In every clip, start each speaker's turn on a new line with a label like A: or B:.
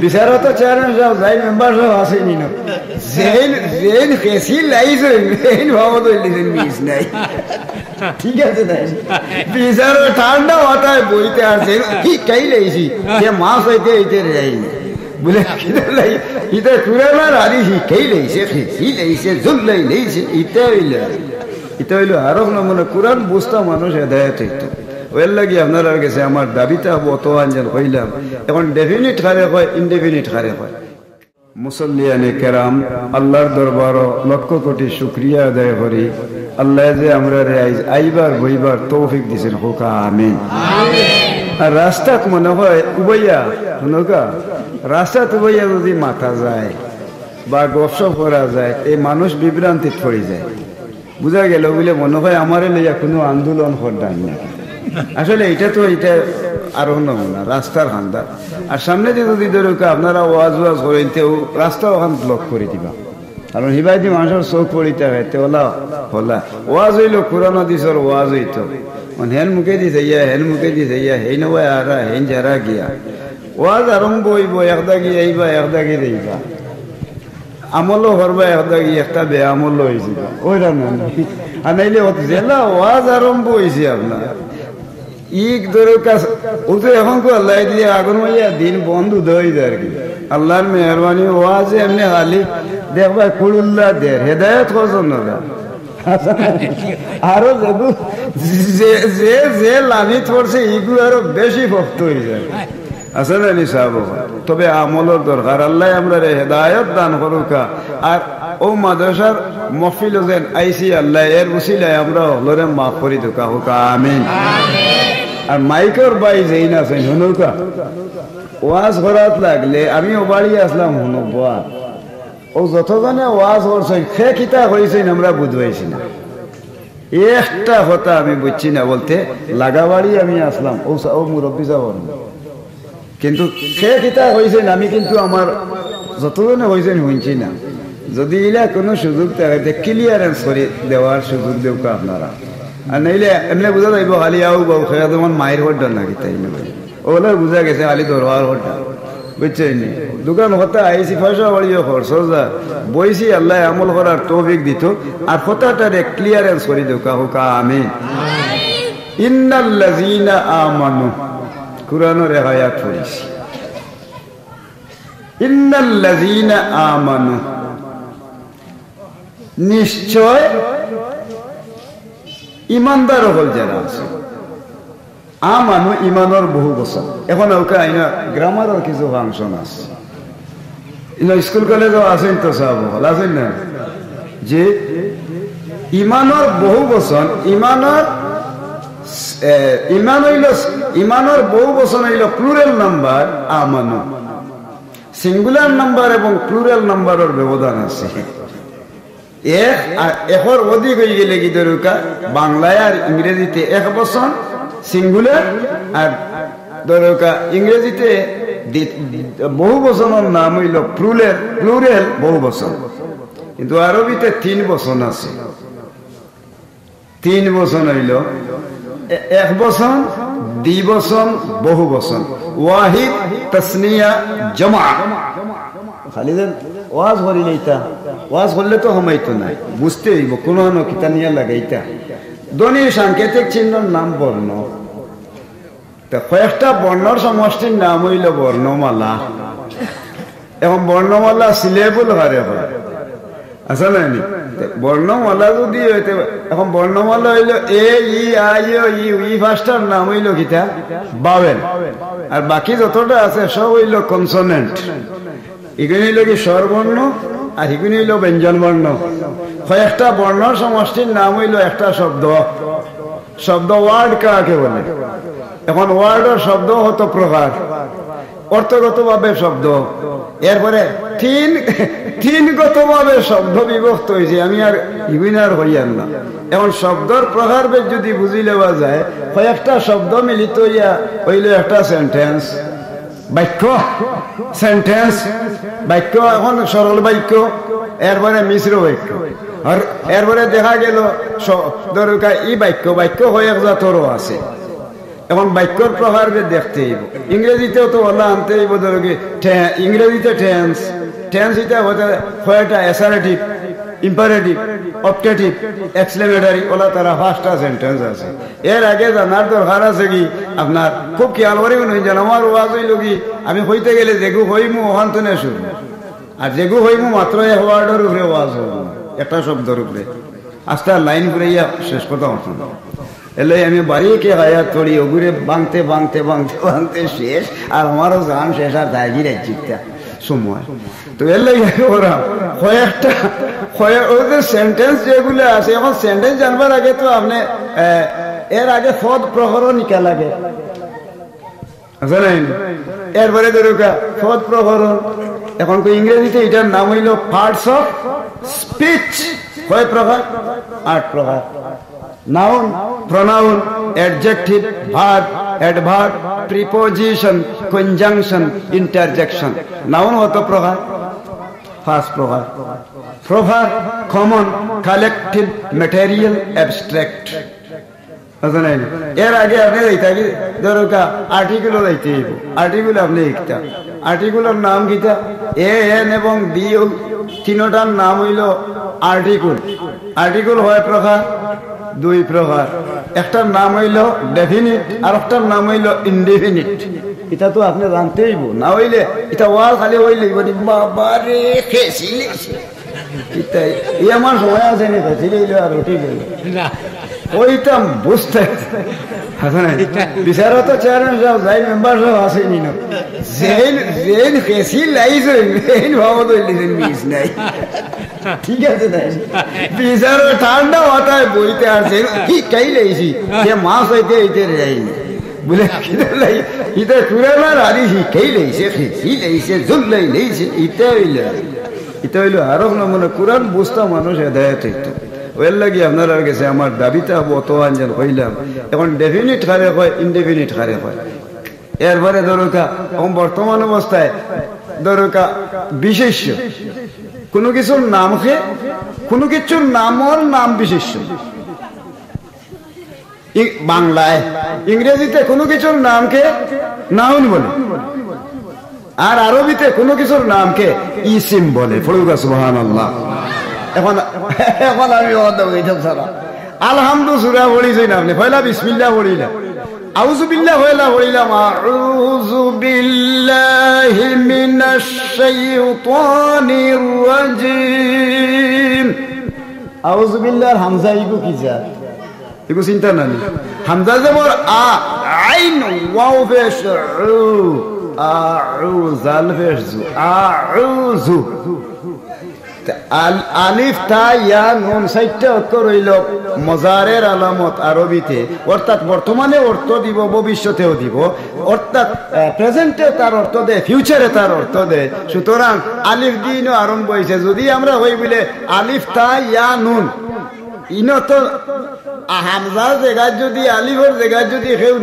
A: বিচারও তো চেয়ারম্যান সাহেব যাই মেম্বার সাহেব আসেনি না জেন কেসি লাইছে জেন ভাবত হইলেন মিস নাই ঠিক আছে তাই বিচার ঠান্ডা মাথায় বইতে আসে কি কাই লাইছি সে মাস হইতে হইতে যাইনি বলে ইটা কুরানা রাজি শিখাই লাইছে খেসি লাইছে জুল লাইছে ইটা হইল আরো নমুনা কোরআন বুঝতা মানুষ হেদায়ত হইতো ওর লাগি আপনার গেছে আমার দাবিটা হবো অত আঞ্জান হইলাম এখন ডেফিনিট হারে হয় ইনডেফিনিট হারে হয় মুসল্লিয়ানে কেরাম আল্লাহর দরবার লক্ষ কোটি শুকরিয়া আদায় করি আল্লাহ যে আমরা আইবার বইবার তৌফিক দিছেন হোকা আমিন আর রাস্তাত মনে হয় উবাইয়া শুনকা রাস্তাত উবাইয়া যদি মাথা যায় বা গপসপ করা যায় এই মানুষ বিভ্রান্তিত পড়ে যায় বুঝা গেল বলে মনে হয় আমারে লইয়া কোনো আন্দোলন করদান না আসলে এটা আরো নমুনা রাস্তার হান্দা আর সামনে দিয়ে যদি ধরুক আপনারা ওয়াজ করেন তেও রাস্তা ওখান ব্লক করে দিবা কারণ হিবাইদি মানুষের চোখ পড়িতে হয় তেওলা হলা ওয়াজ হইল কোরআন হাদিসের ওয়াজ হইতো হেন মুখে দিছে ইয়া হেই নয় আর হেন যারা গিয়া ওয়াজ আরম্ভ হইব একদা গিয়ে আইবা একদা গিয়ে দেইবা আমলও করবা একদা গিয়ে একটা বে আমল হয়েছিল ওইটা না আর নাইলে জেলা ওয়াজ আরম্ভ হয়েছে আপনার ইক দরকার ও তো এখন তো আল্লাহ দিয়ে আগুন মাইয়া দিন বন্ধ হয়ে যায় আর কি আল্লাহর মেহরবানি ওয়াজ এমনি খালি দেখবা কুড়ুল্লা দের হেদায়ত পছন্দ না আরো যে লাভিত পড়ছে এগুলো আরো বেশি ভক্ত হয়ে যায় আসলে নিসাব তবে আমলের দরকার আল্লাহ আমরা হেদায়ত দান করুকা আর ও মাদ্রাসার মহফিল যেন আইসি আল্লাহ এর উসিলায় আমরা হলরে মাফ করি দুকা হুকা আমিন আর মাইকর বাই যেই না আছেন হুনুকা ওয়াজ করাত লাগলে আমিও বাড়ি আসলাম হুনবা ও যতজনে ওয়াজ করছেন সে কিতা হয়েছেন আমরা বুঝবাইছি না একটা কথা আমি বুঝছি না বলতে লাগাবাড়ি আমি আসলাম ও মুরব্বী যাব কিন্তু সে কিতা হয়েছেন আমি কিন্তু আমার যতজনে হয়েছেন শুনছি না যদি ইলা কোনো সুযোগ থাকে ক্লিয়ারেন্স করে দেওয়ার সুযোগ দেউকা আপনারা আর নাইলে এমনি বোঝা যাইব খালি আউ বাবু খেয়া তোমার মায়ের হড্ডা নাকি তাই না ওগুলো বোঝা গেছে খালি দরবার হড্ডা বুঝছেন দোকান হতে আইসি পয়সা বাড়িয়ে খরচ যা বইসি আল্লাহ আমল করার তৌফিক দিত আর কথাটারে ক্লিয়ারেন্স করে দেউকা হুকা আমিন ইন্নাল্লাযীনা আমানু কুরআনের আয়াত পড়িছি ইন্নাল্লাযীনা আমানু নিশ্চয় ইমানদার হল যারা আছে আমানু ইমানের বহু বছর এখন ওকে আইনা গ্রামারের কিছু ফাংশন আছে স্কুল কলেজও আছেন তো সব হল আছেন না যে ইমানের বহু বছর ইমানের বহু বছর হইল প্লুরাল নাম্বার আমানু সিঙ্গুলার নাম্বার এবং প্লুরাল নাম্বারের ব্যবধান আছে এর অধিক হয়ে গেলে কি দরকার বাংলায় আর ইংরেজিতে 1 বছর সিঙ্গুলার আর দরকার ইংরেজিতে বহু বছরের নাম হইল প্লুরাল বহু বছর কিন্তু আরবিতে 3 বছর আছে 3 বছর হইল 1 বছর 2 বছর বহু বছর ওয়াহিদ তাসনিয়া জামা খালি ওয়াজ করিলে ওয়াজ করলে তো হমাইতো নাই বুঝতে হইব কোন কিতানিয়া লাগাইতা ধ্বনির সাংকেতিক চিহ্নর নাম বর্ণ তা কয়েকটা বর্ণর সমষ্টির নাম হইল বর্ণমালা এখন বর্ণমালা সিলেবল হারে হয় আসলে বর্ণমালা যদি হইতে এখন বর্ণমালা হইল এ ই আই ই ফার্স্টার নাম হইল কিতা বাওয়েল আর বাকি যতটা আছে সব হইল কনসোনেন্ট এগুলি হইল কি স্বরবর্ণ আর এগুলি হইল ব্যঞ্জন বর্ণ কয়েকটা বর্ণর সমষ্টির নাম হইল একটা শব্দ ওয়ার্ড কাকে বলে এখন ওয়ার্ডের শব্দ হতো প্রকার অর্থগত ভাবে শব্দ এরপরে তিনগত ভাবে শব্দ বিভক্ত হয়েছে আমি আর ইভিনার হইয়ার না এখন শব্দর প্রকার যদি বুঝি নেওয়া যায় কয়েকটা শব্দ মিলিত হইয়া হইল একটা সেন্টেন্স বাক্য সেন্টেন্স বাক্য এখন সরল বাক্য এরপরে মিশ্র বাক্য আর এরপরে দেখা গেল দরকার ই বাক্য কয়েক জাতরও আছে এখন বাক্যর প্রকারকে দেখতে হইব ইংরেজিতেও তো ওলা আনতে হইব ধরো কি ইংরেজিতে টেন্স টেন্স এটা হতে কয়টা assertive imperative optative exclamatory OLA তারা ফার্স্টটা সেন্টেন্স আছে এর আগে জানার দরকার আছে কি আপনার খুব খেয়াল করি নই যেন আমার ওয়াজ হইল কি আমি হইতে গেলে যেগু হইমু ওখান তো না শুরু আর যেগু হইমু মাত্র এক ওয়ার্ডের উপরে ওয়াজ হইব একটা শব্দের উপরে আস্তে লাইন করে শেষ কথা হতো এলে আমি বাড়িকে হায়াত করি ওগুরে ভাঙতে ভাঙতে ভাঙতে ভাঙতে শেষ আর আমারও গান শেষ আর দায়গির একজিটা সময় তো এর লাগে ওরা কয়েকটা ওদের সেন্টেন্স যেগুলো আছে এখন সেন্টেন্স জানবার আগে তো আপনি এর আগে পদ প্রহরণ নিকা লাগে জানেন এরপরে ধরুকা পদ প্রহরণ এখন তো ইংরেজিতে এটার নাম হইল পার্টস অফ স্পিচ কয় প্রকার 8 প্রকার noun pronoun adjective verb adverb preposition conjunction interjection noun কত প্রকার 5 প্রকার প্রভার কমন কালেকটিভ ম্যাটেরিয়াল অ্যাবস্ট্রাক্ট জানেন এর আগে আপনি যাইতে ধরুকা আর্টিকেল যাইতে আর্টিকেল আপনি লিখতা আর্টিকেলের নাম কিটা এ এন এবং বি তিনটার নাম হইল আর্টিকেল আর্টিকেল হয় প্রকার 2 প্রকার একটার নাম হইল ডেফিনিট আর একটার নাম হইল ইনডেফিনিট এটা তো আপনি জানতেই না হইলে এটা ওয়াল খালি হইলে বাবা রে খেসিলে এই আমার সময় আছে না খেসিলে আর রুটি না ওইটা বুঝতে বিচারো তো চেয়ারম্যান সাহেব যাই মেম্বার সাহেব আসেনি না জেন খেসি লাইছে জেন ভাবত মিস নাই ঠিক আছে বিচারো ঠান্ডা মাথায় বইতে আসছে কি কাই লাইছি যে মাছ হইতে হইতে যাইনি বলে ইটা পুরানা রাজি শিখাই লাইছে খেসি লাইছে জুল লাইছে ইটা হইল আরো মনে কোরআন বুঝতা মানুষ হেদায়ত হইতো ওর লাগি আপনারা গেছে আমার দাবিটা অত আঞ্জান কইলাম এখন ডেফিনিট খারে হয় ইনডেফিনিট খারে হয় এরপরে দরকা বর্তমান অবস্থায় দরকা বিশেষ্য কোনো কিছুর নামকে কোনো কিছুর নামর নাম বিশেষ্য বাংলায় ইংরেজিতে কোনো কিছুর নামকে নাউন বলে আর আরবিতে কোনো কিছুর নামকে ইসিম বলে ফরুকা সুবহানাল্লাহ এখন আমি আলহামদু সূরা পড়িছেন আপনি পয়লা বিসমিল্লাহ পড়িলা আউযু বিল্লাহ পয়লা পড়িলাম আউযু বিল্লাহি মিনাশ শাইতানির রাজিম আউযু বিল্লাহর হামজা ইগু কি যা ইগু চিন্তা নানি হামজা জবর আ আইন ওয়াও পেশ আউযাল পেশ আউযু আলিফ তা ইয়া নুন সাইটটা অক্ষর হইল মজারের আলামত আরবিতে অর্থাৎ বর্তমানে অর্থ দিব ভবিষ্যতেও দিব অর্থাৎ প্রেজেন্টে তার অর্থ দেয় ফিউচারে তার অর্থ দেয় সুতরাং আলিফ দিনও আরম্ভ হয়েছে যদি আমরা হই বলে আলিফ তা ইয়া নুন ইনো তো হামজার জায়গায় যদি আলিফের জায়গায় যদি কেউ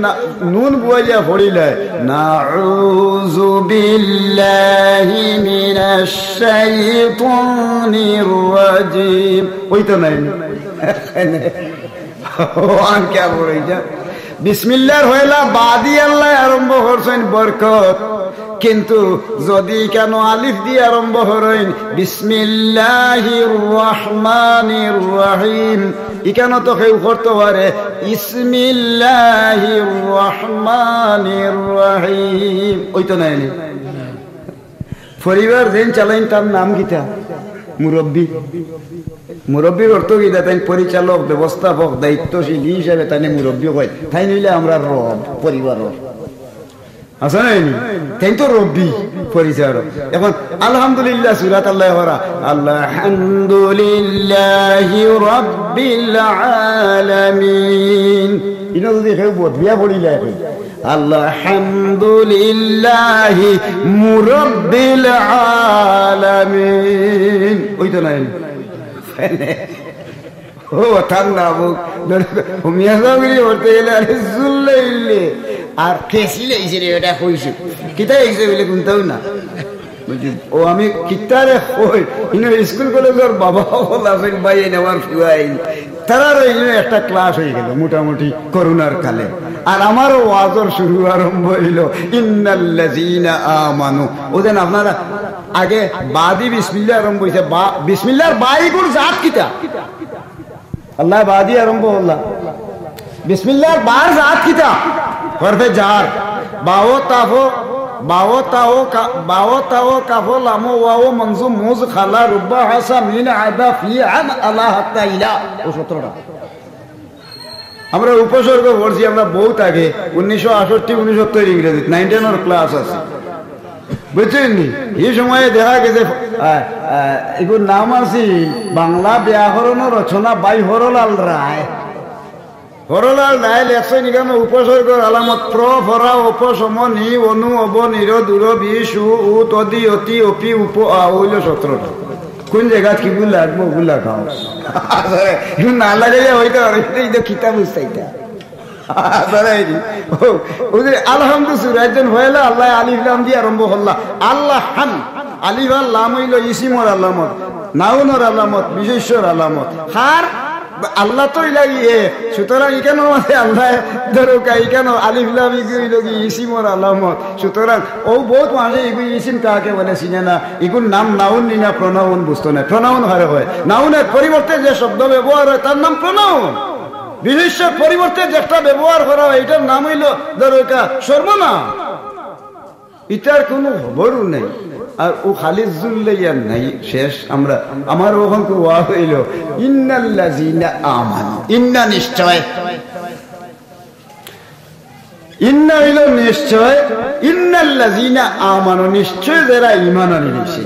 A: নুন বুয়াইয়া পড়িলে নাউযু বিল্লাহি মিনাশ শাইতানির রাজিম ওই তো নাই ওয়ান কে বলইছা বিসমিল্লাহর হইলা বাদি আল্লাহ আরম্ভ করছেন বরকত কিন্তু যদি কেন আলিফ দিয়ে আরম্ভ করেন বিসমিল্লাহির রহমানির রহিম এখানে তো কেউ করতে পারে ইসমিল্লাহির রহমানির রহিম ওই তো নাই পরিবার যেন চালাইন তার নাম কিটা মুরব্বী মুরব্বীর অর্থ কি তাই পরিচালক ব্যবস্থাপক দায়িত্বশীল হিসাবে তাই মুরব্বী হয় তাই নিলে আমরা রব পরিবারের আছে না তাই তো রব্বি পরিচালক এখন আলহামদুলিল্লাহ সূরাত আল্লাহ ওরা আলহামদুলিল্লাহি রাব্বিল আলামিন ইনো যদি কেউ বদলিয়া পড়িলে আলহামদুলিল্লাহি মুরাব্বিল আলামিন ওই তো নাই ও ঠান্ডা বুক মিয়া সাগরি করতে গেলে আরে জুল্লাইলে আর খেসিলে ইসে এটা কইছি কিতা এসে বলে কোনটাও না ও আমি কিতারে কই ইনো স্কুল কলেজের বাবা বলা ফের ভাই আমার ফুয়াই তারার একটা ক্লাস হয়ে গেল মোটামুটি করোনার কালে। আর আমারও ওয়াজর শুরু আরম্ভ হইল ইন্নাল্লাযীনা আমানু। ওদের আপনারা আগে বাদি বিসমিল্লাহ আরম্ভ হয়েছে। বিসমিল্লাহর বাইগুর জাত কিতা? আল্লাহ বাদি আরম্ভ হল্লা। বিসমিল্লাহর বার জাত কিতা? হরফে জার। বাও তাফো বাও তাও কাফো লামো ওয়াও মনজুম মুজ খালা রুব্বা হাসা মিন আদা ফি আন আল্লাহ হাত্তা ইলা। ও 17টা আমরা উপসর্গ পড়ছি আমরা বহুত আগে 1968 1970 ইংরেজি 9-10 ক্লাস আছে, বুঝছেন নি? এই সময়ে দেখা গেছে এগুলোর নাম আছে বাংলা ব্যাকরণ রচনা বাই হরলাল রায়। হরলাল রায় লেখছেন এখানে উপসর্গর আলামত প্র ফরা উপসম নি অনু অব নির দূর বি সু উ তদি অতি অপি উপ আ হইল 17টা। কোন জায়গা কি ভুল লাগবো ভুলা খাও না লাগে হইতে পারে কিতাব বুঝতে আলহামদুলিল্লাহ হইলা আল্লাহ আলিফ লাম দিয়ে আরম্ভ হল্লা। আল্লাহ হান আলিফ আর লাম হইল ইসিমর আলামত, নাউনের আলামত, বিশেষ্যর আলামত। হার আল্লাহ তো লাগিয়ে সুতরাং এখানে আল্লাহ ধরো এখানে আলিফ লাম ইসিমর আলামত। সুতরাং ও বহুত মানুষ এগুলো ইসিম কাকে বলে চিনে না, এগুলো নাম নাউন নি না প্রনাউন বুঝতো না। প্রনাউন হারে হয়, নাউনের পরিবর্তে যে শব্দ ব্যবহার হয় তার নাম প্রনাউন। বিশেষ্যের পরিবর্তে যেটা ব্যবহার করা হয় এটার নাম হইল ধরো এটা সর্বনাম। এটার কোনো খবরও নেই। আর ও খালি জুল্লাইয়ার নাই শেষ। আমরা আমার ওখান ওয়া হইল ইন্নাল্লাযীনা আমানু। ইন্না নিশ্চয়, ইন্না হইল নিশ্চয়, ইন্নাল্লাযীনা আমানু নিশ্চয় যারা ঈমান আনিছে।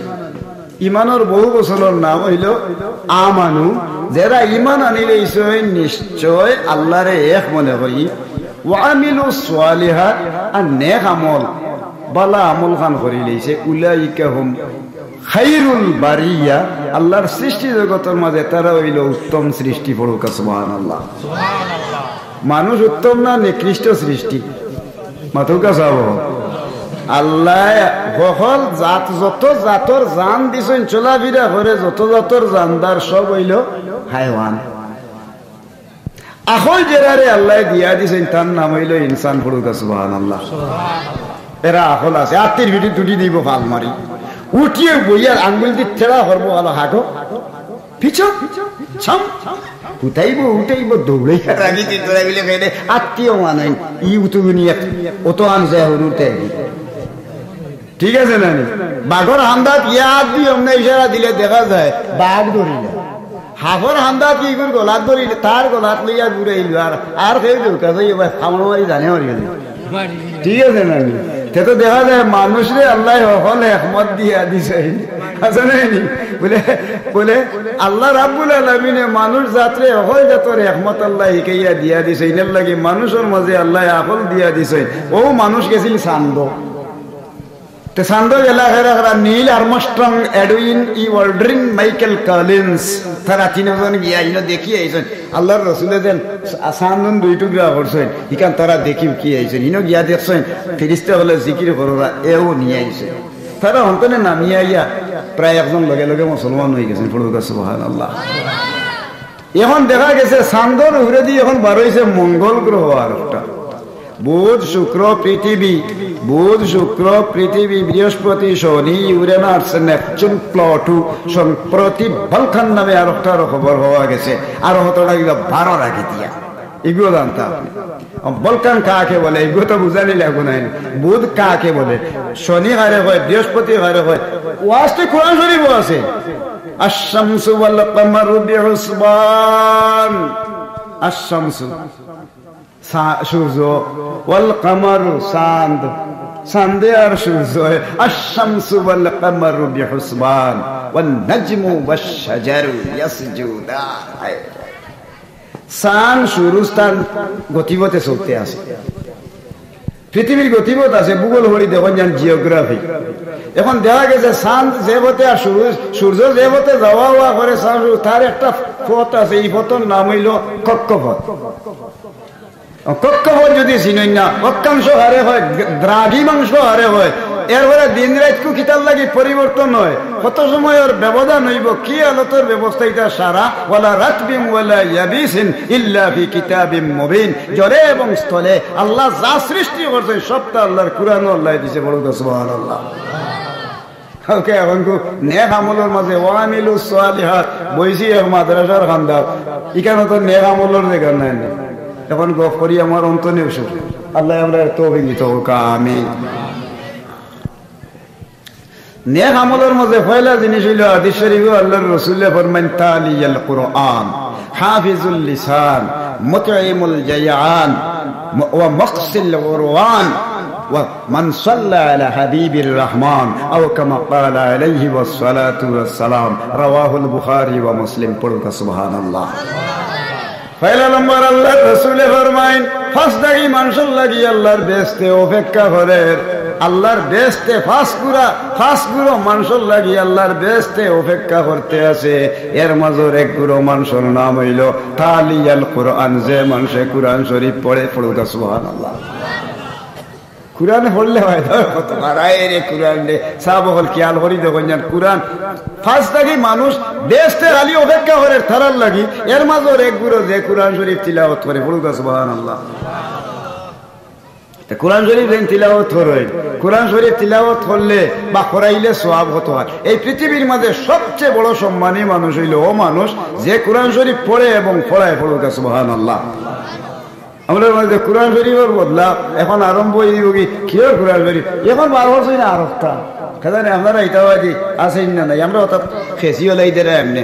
A: ঈমানের বহু বছরের নাম হইল আমানু। যারা ঈমান আনিলে নিশ্চয় আল্লাহরে এক মনে করি ওয়া আমিলুস সালিহাত আর নেক আমল বালা আমল খান করি লইছে উলাইকা হুম খায়রুল বারিয়া। আল্লাহর সৃষ্টি জগতের মাঝে তারা হইল উত্তম সৃষ্টি। পড়ুক সুবহানাল্লাহ। মানুষ উত্তম না নিকৃষ্ট সৃষ্টি? মাথুকা সাব আল্লাহ সকল জাত যত জাতর জান দিছেন চলাফেরা করে যত জাতর জানদার সব হইল হাইওয়ান। আসল জেরারে আল্লাহ দিয়া দিছেন তার নাম হইল ইনসান। পড়ুক সুবহানাল্লাহ। এরা আসল আছে আত্মীর ভিটি দুটি দিব ফাল মারি উঠিয়ে বইয়ার আঙ্গুল দিয়ে ঠেলা করবো আলো হাঁটো পিছু ছাম উঠাইব উঠাইব দৌড়াই আত্মীয় মানাই ই উঠুগুনি অত আনছে উঠে। ঠিক আছে না? বাঘর হান্দাত ইয়াদ দিয়ে অমনে ইশারা দিলে দেখা যায় বাঘ ধরিলে। হাফর হান্দাত কি করে গলাত ধরিলে তার গলাত লইয়া ঘুরে এলো আর খেয়ে দেব কাছে খামড় মারি জানে মারি গেল। ঠিক আছে না? সে তো দেখা যায় মানুষরে আল্লাহ হল একমত দিয়া দিছে আছে নাইনি বলে বলে আল্লাহ রাব্বুল আলামিনে মানুষ জাতরে হল জাতর একমত আল্লাহ শিখাইয়া দিয়া দিছে। এর লাগি মানুষের মাঝে আল্লাহ আকল দিয়া দিছে। ও মানুষ গেছিল চান্দ, চান্দ গেলা নীল আর্মস্ট্রং, এডউইন ই ওয়াল্ড্রিন, মাইকেল কলিন্স তারা তিনজন গিয়া ইনো দেখি আইছেন আল্লাহর রসুলে যেন চান্দন 2 টুকরা করছেন ইখান তারা দেখি কি আইছেন ইনো গিয়া দেখছেন ফেরেশতা বলে জিকির করোরা এও নিয়ে আইছে। তারা অন্তনে নামিয়ে আইয়া প্রায় একজন লগে লগে মুসলমান হয়ে গেছেন। পড়ুক সুবহানাল্লাহ। এখন দেখা গেছে চান্দর উপরে দিয়ে এখন বার হয়েছে মঙ্গল গ্রহ আর একটা। বুধ শুক্র পৃথিবী, বুধ শুক্র পৃথিবী বৃহস্পতি শনি ইউরেনাস নেপচুন প্লুটো সম্প্রতি বলখান নামে আর একটা খবর হওয়া গেছে। আর হতটা 12 রাখি দিয়া এগুলো জানতাম। বলকান কাকে বলে এগুলো তো বুঝানি লাগবো না। বুধ কাকে বলে, শনি হারে হয়, বৃহস্পতি হারে হয়। ওয়াজতে কোরআন শরীফ আছে আশ-শামসু ওয়াল কামারু বিহুসবান। আশ-শামসু সূর্য, ওয়াল কামারু চাঁদ, চাঁদে আর সূর্য। আশ-শামসু ওয়াল কামারু বিহুসবান ওয়ান নাজমু ওয়াশ শাজারু ইয়াসজুদান। চাঁদ সূরজ তার গতিপথে চলতে আছে। পৃথিবীর গতিপথ আছে ভূগোল হরি দেখুন যান জিওগ্রাফি। এখন দেখা গেছে চাঁদ যে পথে আর সূর্য যে পথে যাওয়া হওয়া করে তার একটা পথ আছে। এই পথের নাম হইল কক্ষপথ। কক্ষপথ যদি চিনেন না, অক্ষাংশ হারে হয়, দ্রাঘিমাংশ হারে হয়, এরপরে দিন রাতকু কিতার লাগি পরিবর্তন হয়, কত সময় ওর ব্যবধান হইব, কি আলতর ব্যবস্থা এটা সারা ওয়ালা রাতবিম ওয়ালা ইয়াবিসিন ইল্লা ফি কিতাবিম মুবিন। জরে এবং স্থলে আল্লাহ যা সৃষ্টি করছে সবটা আল্লাহর কুরআন আল্লাহ দিয়েছে, বড় সুবহানাল্লাহ। ওকে এখন নেক আমলের মাঝে ওয়ামিলু সালিহাত বইছি এক মাদ্রাসার খান্দার, এখানে তো নেক আমলের জায়গা নাই। এখন গপ করি আমার অন্তনে ওষুধ, আল্লাহ আমরা তৌফিক দিতে হোক, আমিন। নেক আমলের মাঝে পয়লা জিনিস হইল হাদিস শরীফে আল্লাহর রাসূল ফরমান তালিয়াল কুরআন হাফিজুল লিসান মুতঈমুল জায়ান ওয়া মাকসিল উরওয়ান ومن صلى على حبيب الرحمن أو كما قال عليه والصلاة والسلام رواه البخاري ومسلم পড়ুক সুবহানাল্লাহ। পয়লা নম্বর আল্লাহর রাসূল ফরমাইন ফাসদাগি মানুষের লাগি আল্লাহর বেহেশতে অপেক্ষা করে, আল্লাহর বেহেশতে ফাঁসগুলো মানুষের লাগি আল্লাহর বেহেশতে অপেক্ষা করতে আছে। এর মাঝের এক গুরু মানুষের নাম হইল তালিয়াল কুরআন, যে মানুষে কুরআন শরীফ পড়ে, পড়ুক সুবহানাল্লাহ। কুরআন পড়লে হয় কত মারায় রে কুরআন রে সব হল খেয়াল করি দেখুন জান কুরআন ফার্স্ট থাকি মানুষ বেহেশতে খালি অপেক্ষা করে থারার লাগি, এর মাঝের এক গুরু যে কুরআন শরীফ তিলাওয়াত করে, পড়ুক সুবহানাল্লাহ। কুরআন শরীফ যেন তিলাওয়াত করে, কুরআন শরীফ তিলাওয়াত করলে বা করাইলে সওয়াব হতো। আর এই পৃথিবীর মাঝে সবচেয়ে বড় সম্মানী মানুষ হইল ও মানুষ যে কুরআন শরীফ পড়ে এবং পড়ায়, পড়ুক সুবহানাল্লাহ। আমরা মধ্যে কুরআন শরীফের বদলা এখন আরম্ভ হয়ে দিব কি কুরআন শরীফ এখন বার হচ্ছে না আরবটা খেদানে আপনারা ইটাবাদি আসেন না নাই, আমরা অর্থাৎ খেসি হলাই দেরা এমনি।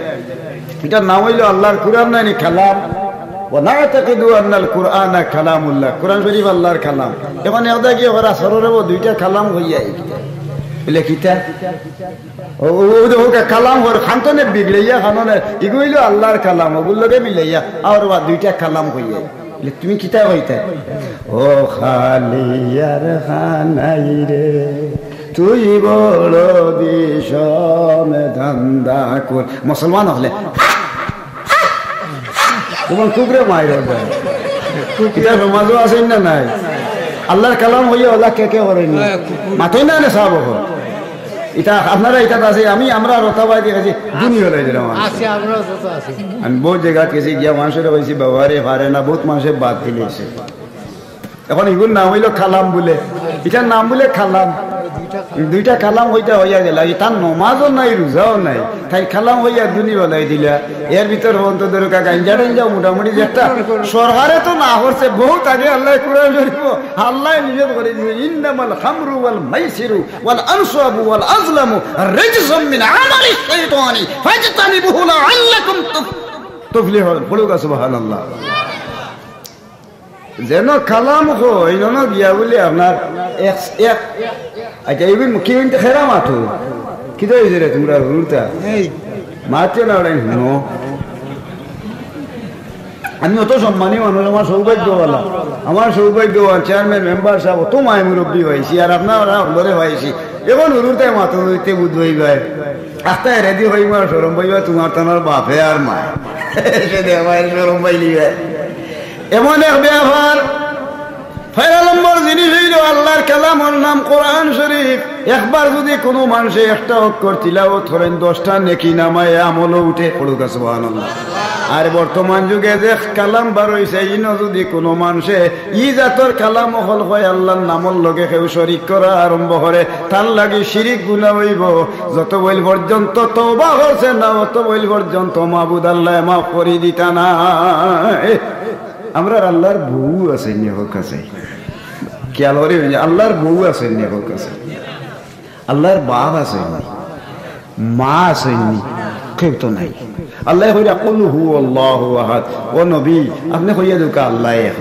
A: এটার নাম হইল আল্লাহর কুরআন নানি কালাম, ওয়ানাতাকিদু আন্নাল কুরআনা কালামুল্লাহ, কুরআন শরীফ আল্লাহর কালাম। এখন এটা কি ওরা সররে দুইটা কালাম হইয়া বলে কিতা ও কালাম হর খান্তনে বিগলাইয়া খাননে ইগুইল আল্লাহর কালাম, ওগুলোকে মিলাইয়া আর দুইটা কালাম হইয়া তুমি কিতা হইতে ও খালিয়ার খানাই রে তুই বড় বিষম ধান্দা কর। মুসলমান হলে তোমার কুকুরে মায়ের কিতা সমাজও আছেন না নাই, আল্লাহর কালাম হইয়া ওলা কে কে করেনি মাথই না নে সব এটা আপনারা এটা আছে। আমরা রতাবাই দেখেছি দুনিয়া হলাই দিলাম, আমি বহুত জায়গা গেছি গিয়া মানুষের হয়েছি ব্যবহারে পারে না, বহুত মানুষের বাদ দিলেছে। এখন এগুলোর নাম হইল খালাম বলে, এটার নাম বলে খালাম, দুইটা কালাম হইতা হইয়া গেল, তার নমাজও নাই রোজাও নাই, তাই কালাম হইয়া দুনি বলাই দিলা। এর ভিতর অন্তদের গাঞ্জা টাঞ্জা মোটামুটি যেটা সরকারে তো না করছে বহুত আগে আল্লাহ কুরআন শরীফ আল্লাহ নিষেধ করে দিয়েছে ইন্নামাল খামরু ওয়াল মাইসিরু ওয়াল আনসাবু ওয়াল আজলামু রিজসুম মিন আমালি শাইতানি ফাজতানিবুহু লাআল্লাকুম তুফলিহুন। পড়ুক সুবহানাল্লাহ। যেন কালাম হয় যেন গিয়া বলে আপনার আচ্ছা এগুলো কি খেরা মাথো কি হয়েছে রে তোমরা রুলটা মারছে না ওরাই শুনো। আমি অত সম্মানী মানুষ, আমার সৌভাগ্যওয়ালা, আমার সৌভাগ্যবান চেয়ারম্যান মেম্বার সাহেব অত মায় মুরব্বী হয়েছি আর আপনারা হলরে হয়েছি। এখন হুরুটাই মাথা ধরতে বুধ হই যায় আস্তায় রেডি হই মার সরম পাইবা তোমার তোমার বাপে আর মায় সরম পাইলি এমন এক ব্যাপার। পয়লা নম্বর জিনিস হইল আল্লাহর কালামের নাম কোরআন শরীফ। একবার যদি কোনো মানুষে একটা অক্ষর তিলাওয়াত করেন 10টা নেকি নামায় আমলও উঠে, পড়ুক সুবহানাল্লাহ। আর বর্তমান যুগে যে কালাম বার হইছে ইনো যদি কোনো মানুষে ই জাতর কালাম হল হয় আল্লাহর নামর লগে কেউ শরীক করা আরম্ভ করে, তার লাগি শিরিক গুনাহ হইব। যত বইল পর্যন্ত তওবা হচ্ছে না অত বইল পর্যন্ত মাবুদ আল্লাহ মাফ করে দিতা না। আমরা আল্লাহর বউ আছে নেহর কাছে, খেয়াল করে আল্লাহর বউ আছে নেহর কাছে, আল্লাহর বাপ আছে মা আসেননি, কেউ তো নাই। আল্লাহ কইরা কুল হু আল্লাহু আহাদ, ও নবী আপনি কইয়া দুকা আল্লাহ এক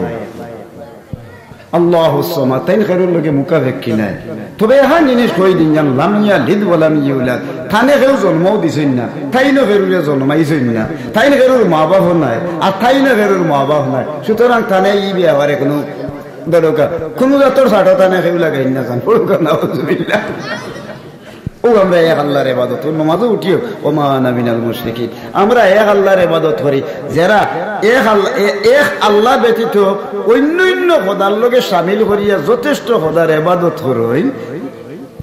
A: আল্লাহুস সামাদ, তাই খেরুর লগে মুকাফেক কি নাই। তবে এখন জিনিস কই দিন জান লাম ইয়ালিদ ওয়া লাম ইউলাদ, থানে কেউ জন্মও দিছেন না, তাইনো ফেরুরে জন্মাইছেন না, তাইনো ফেরুর মা বাপ নাই আর তাইনো ফেরুর মা বাপ নাই। সুতরাং থানে ই ব্যবহারে কোনো দরকার কোনো জাতর ছাড়ো থানে কেউ লাগাই না জান পড়ুক না আউযুবিল্লাহ। ও আমরা এক আল্লাহর ইবাদত নামাজও উঠিও ও মা আনা মিনাল মুশরিকিন, আমরা এক আল্লাহর ইবাদত করি। যারা এক আল্লাহ ব্যতীত অন্য খোদার লগে শামিল করিয়া যথেষ্ট খোদার ইবাদত করেন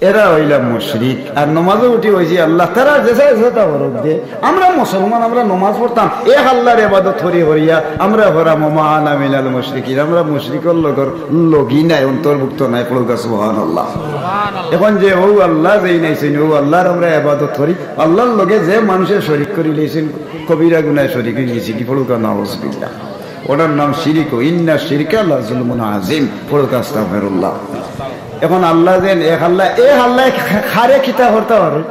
A: এরা হইলাম মুশরিক। আর নমাজও উঠি হয়েছি আল্লাহ তারা যেটা হরক দে। আমরা মুসলমান, আমরা নমাজ পড়তাম এক আল্লাহর ইবাদত করি হরিয়া আমরা হরাম মা আনা মিনাল মুশরিকিন। আমরা মুশরিকর লগি নাই, অন্তর্ভুক্ত নাই। পড়ুকা সুবহানাল্লাহ। এখন যে ও আল্লাহ যেই নাইছেন ও আল্লাহর আমরা ইবাদত করি, আল্লাহর লগে যে মানুষের শরীক করি লইছেন কবিরা গুনাহ শরীক হয়ে গেছি কি? পড়ুকা নাউজুবিল্লাহ। ওটার নাম শিরিক। ইন্না শিরকা লাযুলমুন আযীম। পড়ুকা আস্তাগফিরুল্লাহ। এখন আল্লাহ যেন এক আল্লাহ, এ আল্লাহ খারে খিতা করতে পারে।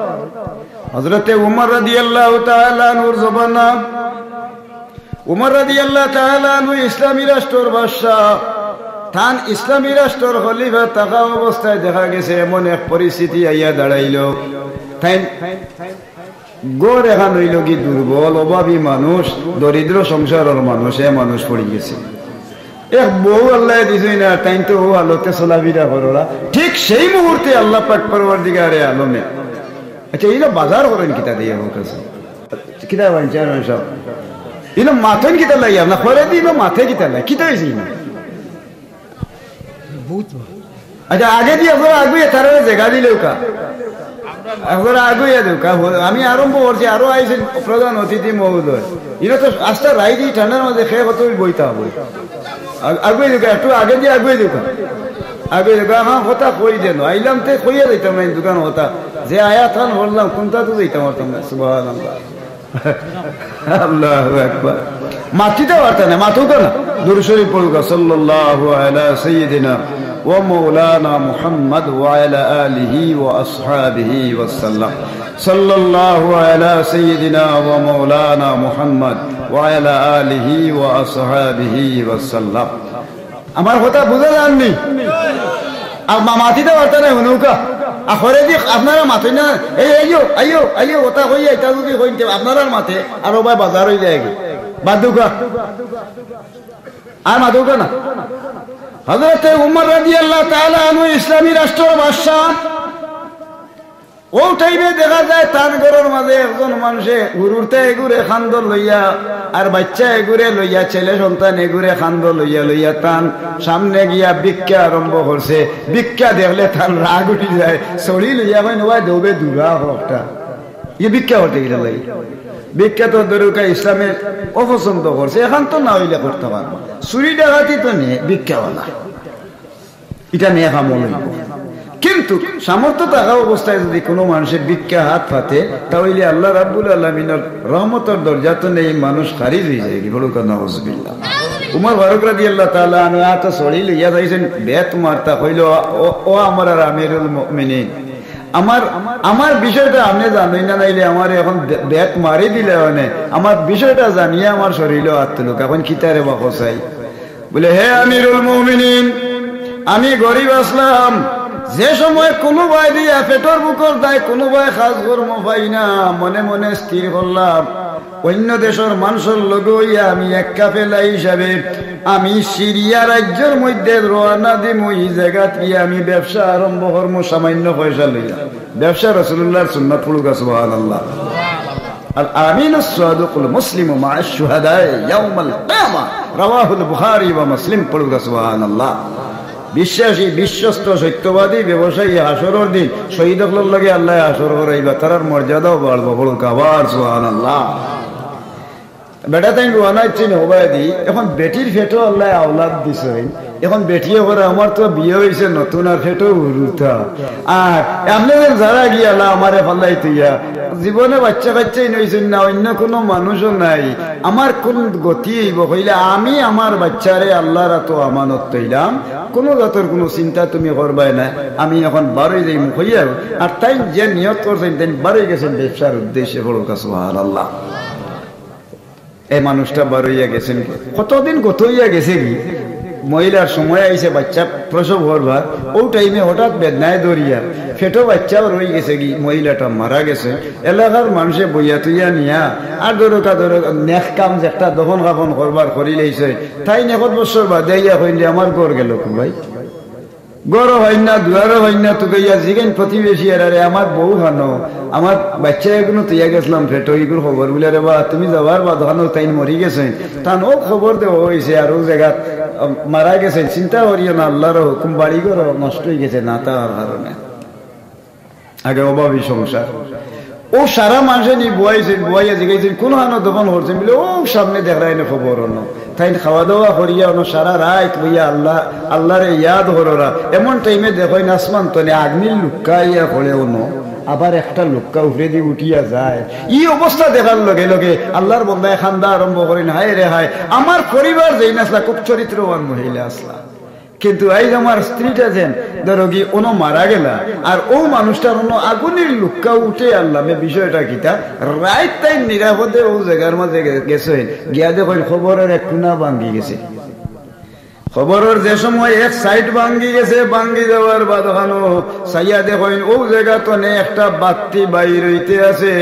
A: হযরতে উমর রাদিয়াল্লাহু তাআলা আনহুর জমানা, উমর রাদিয়াল্লাহু তাআলা আনহু ইসলামী রাষ্ট্রের বাদশা, তান ইসলামী রাষ্ট্রের খলিফা থাকা অবস্থায় দেখা গেছে এমন এক পরিস্থিতি আইয়া দাঁড়াইল, তাই গড় এখন হইল কি দুর্বল অভাবী মানুষ, দরিদ্র সংসারের মানুষ, এ মানুষ পড়ে গেছে। এক বউ আল্লাহ দিছই না, তাই তো ও আলোতে চলাফেরা করোরা। ঠিক সেই মুহূর্তে আল্লাহ পাক পরওয়ারদিগারে আলমে, আচ্ছা এইটা বাজার করেন কিতা দিয়ে আমার কাছে কিতা বানছেন সব ইনো মাথন কিতা লাগে আপনার করে দিন মাথে কিতা লাগে কিতা হয়েছে না। আচ্ছা আগে দিয়ে আপনারা আগুয়ে তারা জায়গা দিলেও কা আপনারা আগুয়ে দেও কা। আমি আরম্ভ করছি, আরো আইসেন প্রধান অতিথি মহোদয়, ইনো তো আস্তা রাই দিয়ে ঠান্ডার মধ্যে খেয়ে কত বইতে হবে। আগুয়ে দেখ একটু আগে দিয়ে আগুয়ে দেখ আগে দেখা হ্যাঁ হতা কই দেন আইলাম তে কইয়া দিতাম না দোকান হতা যে আয়া থান বললাম কোনটা তো দিতাম পারতাম না। সুবহানাল্লাহ, আল্লাহু আকবার। মাটিতে পারতাম না, মাথুক না দুরূদ শরীফ পড়ুক। সাল্লাল্লাহু আলা সাইয়্যিদিনা ওয়া মাওলানা মুহাম্মদ ওয়া আলা আলিহি ওয়া আসহাবিহি ওয়া সাল্লাম। সাল্লাল্লাহু আলা সাইয়্যিদিনা ওয়া মাওলানা মুহাম্মদ ওয়া আলা আলিহি ওয়া আসহাবিহি ওয়া সাল্লাম। আমার কথা বুঝা যাননি? মাতিতে পারতা না নৌকা আখরে দি আপনারা মাথে না, এই আইও আইও আইও ওটা হইয়া এটা যদি হইতে আপনারা মাথে আর ভাই বাজার হয়ে যায় বাদুকা আর মাদুকা না। হযরতে উমর রাদিয়াল্লাহু তাআলা আনহু ইসলামী রাষ্ট্রের বাদশা, ও টাইমে দেখা যায় তার ঘরের মাঝে একজন মানুষে ঘুরতে এগুরে খান্দর লইয়া আর বাচ্চা এগুরে লইয়া, ছেলে সন্তান এগুরে খান্দর লইয়া লইয়া তান সামনে গিয়া ভিক্ষা আরম্ভ করছে। ভিক্ষা দেখলে তার রাগ উঠি যায়, চড়ি লইয়া ভাই নবাই দৌড়ে দূরা হকটা ইয়ে ভিক্ষা হতে গেলে লাগে। ভিক্ষা তো দরুকা ইসলামে অপছন্দ করছে, এখন তো না হইলে করতে পারবো। চুরি ডাকাতি তো নিয়ে ভিক্ষাওয়ালা এটা নিয়ে কামল হইব। কিন্তু সামর্থ্য থাকা অবস্থায় যদি কোনো মানুষের ভিক্ষা হাত পাতে তাহলে আল্লাহ রাব্বুল আলামিনের রহমতের দরজা তো নেই, মানুষ খারিজ হয়ে যায়। বলুক নাউজুবিল্লাহ। উমর ফারুক রাদিয়াল্লাহু তাআলা আনহু তো সরি লইয়া যাইছেন বেত মারতা কইল, ও আমার আর আমিরুল মুমিনিন, আমার বিষয়টা আপনি জানেন না, নাইলে আমার এখন বেত মারি দিলে মানে আমার বিষয়টা জানিয়ে আমার শরীরে হাত তুলুক। এখন কিতারে বা খসাই বলে, হে আমিরুল মুমিনিন, আমি গরিব আসলাম, যে সময় কোনো ভাই দিয়া পেটর বুকর দেয়, কোনো ভাই খাস কর্ম পাই না, মনে মনে স্থির করলাম অন্য দেশের মানুষের লগে হইয়া আমি এক কাফেলা হিসাবে আমি সিরিয়া রাজ্যের মধ্যে রওনা দিম। ওই জায়গা গিয়ে আমি ব্যবসা আরম্ভ করবো সামান্য পয়সা লইয়া। ব্যবসা রাসূলুল্লাহর সুন্নাত পড়ুক। সুবহানাল্লাহ। আল আমিনুস সাদিকুল মুসলিমু মা'আশ শুহাদায়ে ইয়াউমাল কিয়ামা, রাওয়াহুল বুখারী ওয়া মুসলিম। পড়ুক সুবহানাল্লাহ। বিশ্বাসী, বিশ্বস্ত, সত্যবাদী ব্যবসায়ী হাসরের দিন শহীদ হকলের লগে আল্লাহ হাসর করাইবা, তার মর্যাদাও বাড়বো। পড়ুক আবার সুবহানাল্লাহ। বেটা তাই রোয়ানাচ্ছি হবাই দি, এখন বেটির ফেটো আল্লাহ আওলাদ দিছে, এখন বেটিয়ে করে আমার তো বিয়ে হয়েছে নতুন আর ফেটো উরুতা। আর আপনাদের যারা গিয়ে আল্লাহ আমারে ফাল্লাই তুইয়া জীবনে বাচ্চা কাচ্চাই নইছেন না, অন্য কোনো মানুষও নাই, আমার কোন গতি হইব হইলে আমি আমার বাচ্চারে আল্লাহর এত আমানত তৈলাম, কোনো জাতের কোনো চিন্তা তুমি করবাই না। আমি এখন বারোই যাই মুখ হইয়া, আর তাই যে নিয়ত করছেন তাই বারোই গেছেন ব্যবসার উদ্দেশ্যে। পড়ুক সুবহানাল্লাহ। এই মানুষটা বার হইয়া গেছেন, কতদিন গত হইয়া গেছে কি মহিলার সময় আইসে বাচ্চা প্রসব করবার, ও টাইমে হঠাৎ বেদনায় দরিয়া ফেটো বাচ্চাও রয়ে গেছে কি, মহিলাটা মারা গেছে। এলাকার মানুষে বইয়া তুইয়া নিয়া আর দরকা নেক কাম যে একটা দফন কাফন করবার করিলেইছে, তাই 1 বছর বাদে ইয়া হইলে আমার ঘর গেল ভাই, গরো হয় না, দুয়ারও হয় না, তোকে ইয়া জিগেন প্রতিবেশী আরে আমার বউ খানো, আমার বাচ্চা এগুলো তুইয়া গেছিলাম ফেটো এগুলো খবর বলে রে বা তুমি যাবার বা দোকানো তাই মরি গেছেন, তান ও খবর দেওয়া হয়েছে আর ও জায়গা মারা গেছেন, চিন্তা করিও না, আল্লাহর হুকুম বাড়ি ঘর নষ্ট হয়ে গেছে না তার কারণে। আগে অভাবী সংসার। ও সারা মানুষে নি বুয়াইছেন, বুয়াইয়া জিগাইছেন কোন হানো দোকান করছেন বলে ও সামনে দেখায় না খবর অন্য তাই খাওয়া দাওয়া করিয়া অন্য সারা রাত বইয়া আল্লাহরে ইয়াদ হররা এমন টাইমে দেখেন আসমান তলে আগ্নির লুকাইয়া পড়ে অন্য আবার একটা লুক্কা উঠে দিয়ে উঠিয়া যায়। ই অবস্থা দেখার লগে লগে আল্লাহর বন্দায় খান্দা আরম্ভ করেন, হায় রে হায় আমার পরিবার যেই নাসলা খুব চরিত্রবান মহিলা আসলা, কিন্তু এই আমার স্ত্রীটা যেন ধরো কি অন্য মারা গেলা আর ও মানুষটার অন্য আগুনের লুক্কা উঠে আনলাম। বিষয়টা কিতা রাত তাই নিরাপদে ও জায়গার মাঝে গেছে গিয়া দেখেন খবরের এক কোনা ভাঙ্গি গেছে। খবরের যে সময় এক সাইড ভাঙ্গি গেছে, ভাঙ্গি যাওয়ার বাদ ওখানো সাইয়া দেখেন ও জায়গা তো নেই একটা বাতি বাইর হইতে আছে।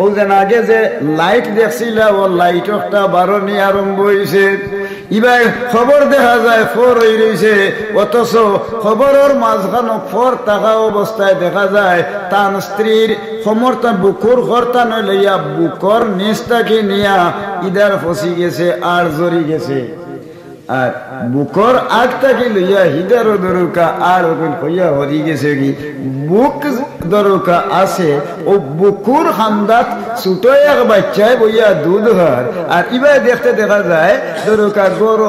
A: ও যেন আগে যে লাইট দেখছিল ও লাইট একটা বারণি আরম্ভ হয়েছে। এবার খবর দেখা যায় ফোর হয়ে রয়েছে, অথচ খবরের মাঝখানো ফোর থাকা অবস্থায় দেখা যায় তার স্ত্রীর সমর্থন বুকুর হরতান লইয়া বুকর নিচটাকে নিয়া ইদার ফসি গেছে আর জড়ি গেছে। আর বুকর আগটাকে লইয়া হিদার দরকা আর কইয়া হরি গেছে কি বুক দরকা আছে ও বুকুর হামদাত ছোট এক বাচ্চায় বইয়া দুধ হার। আর ইবার দেখতে দেখা যায় দরকা গরু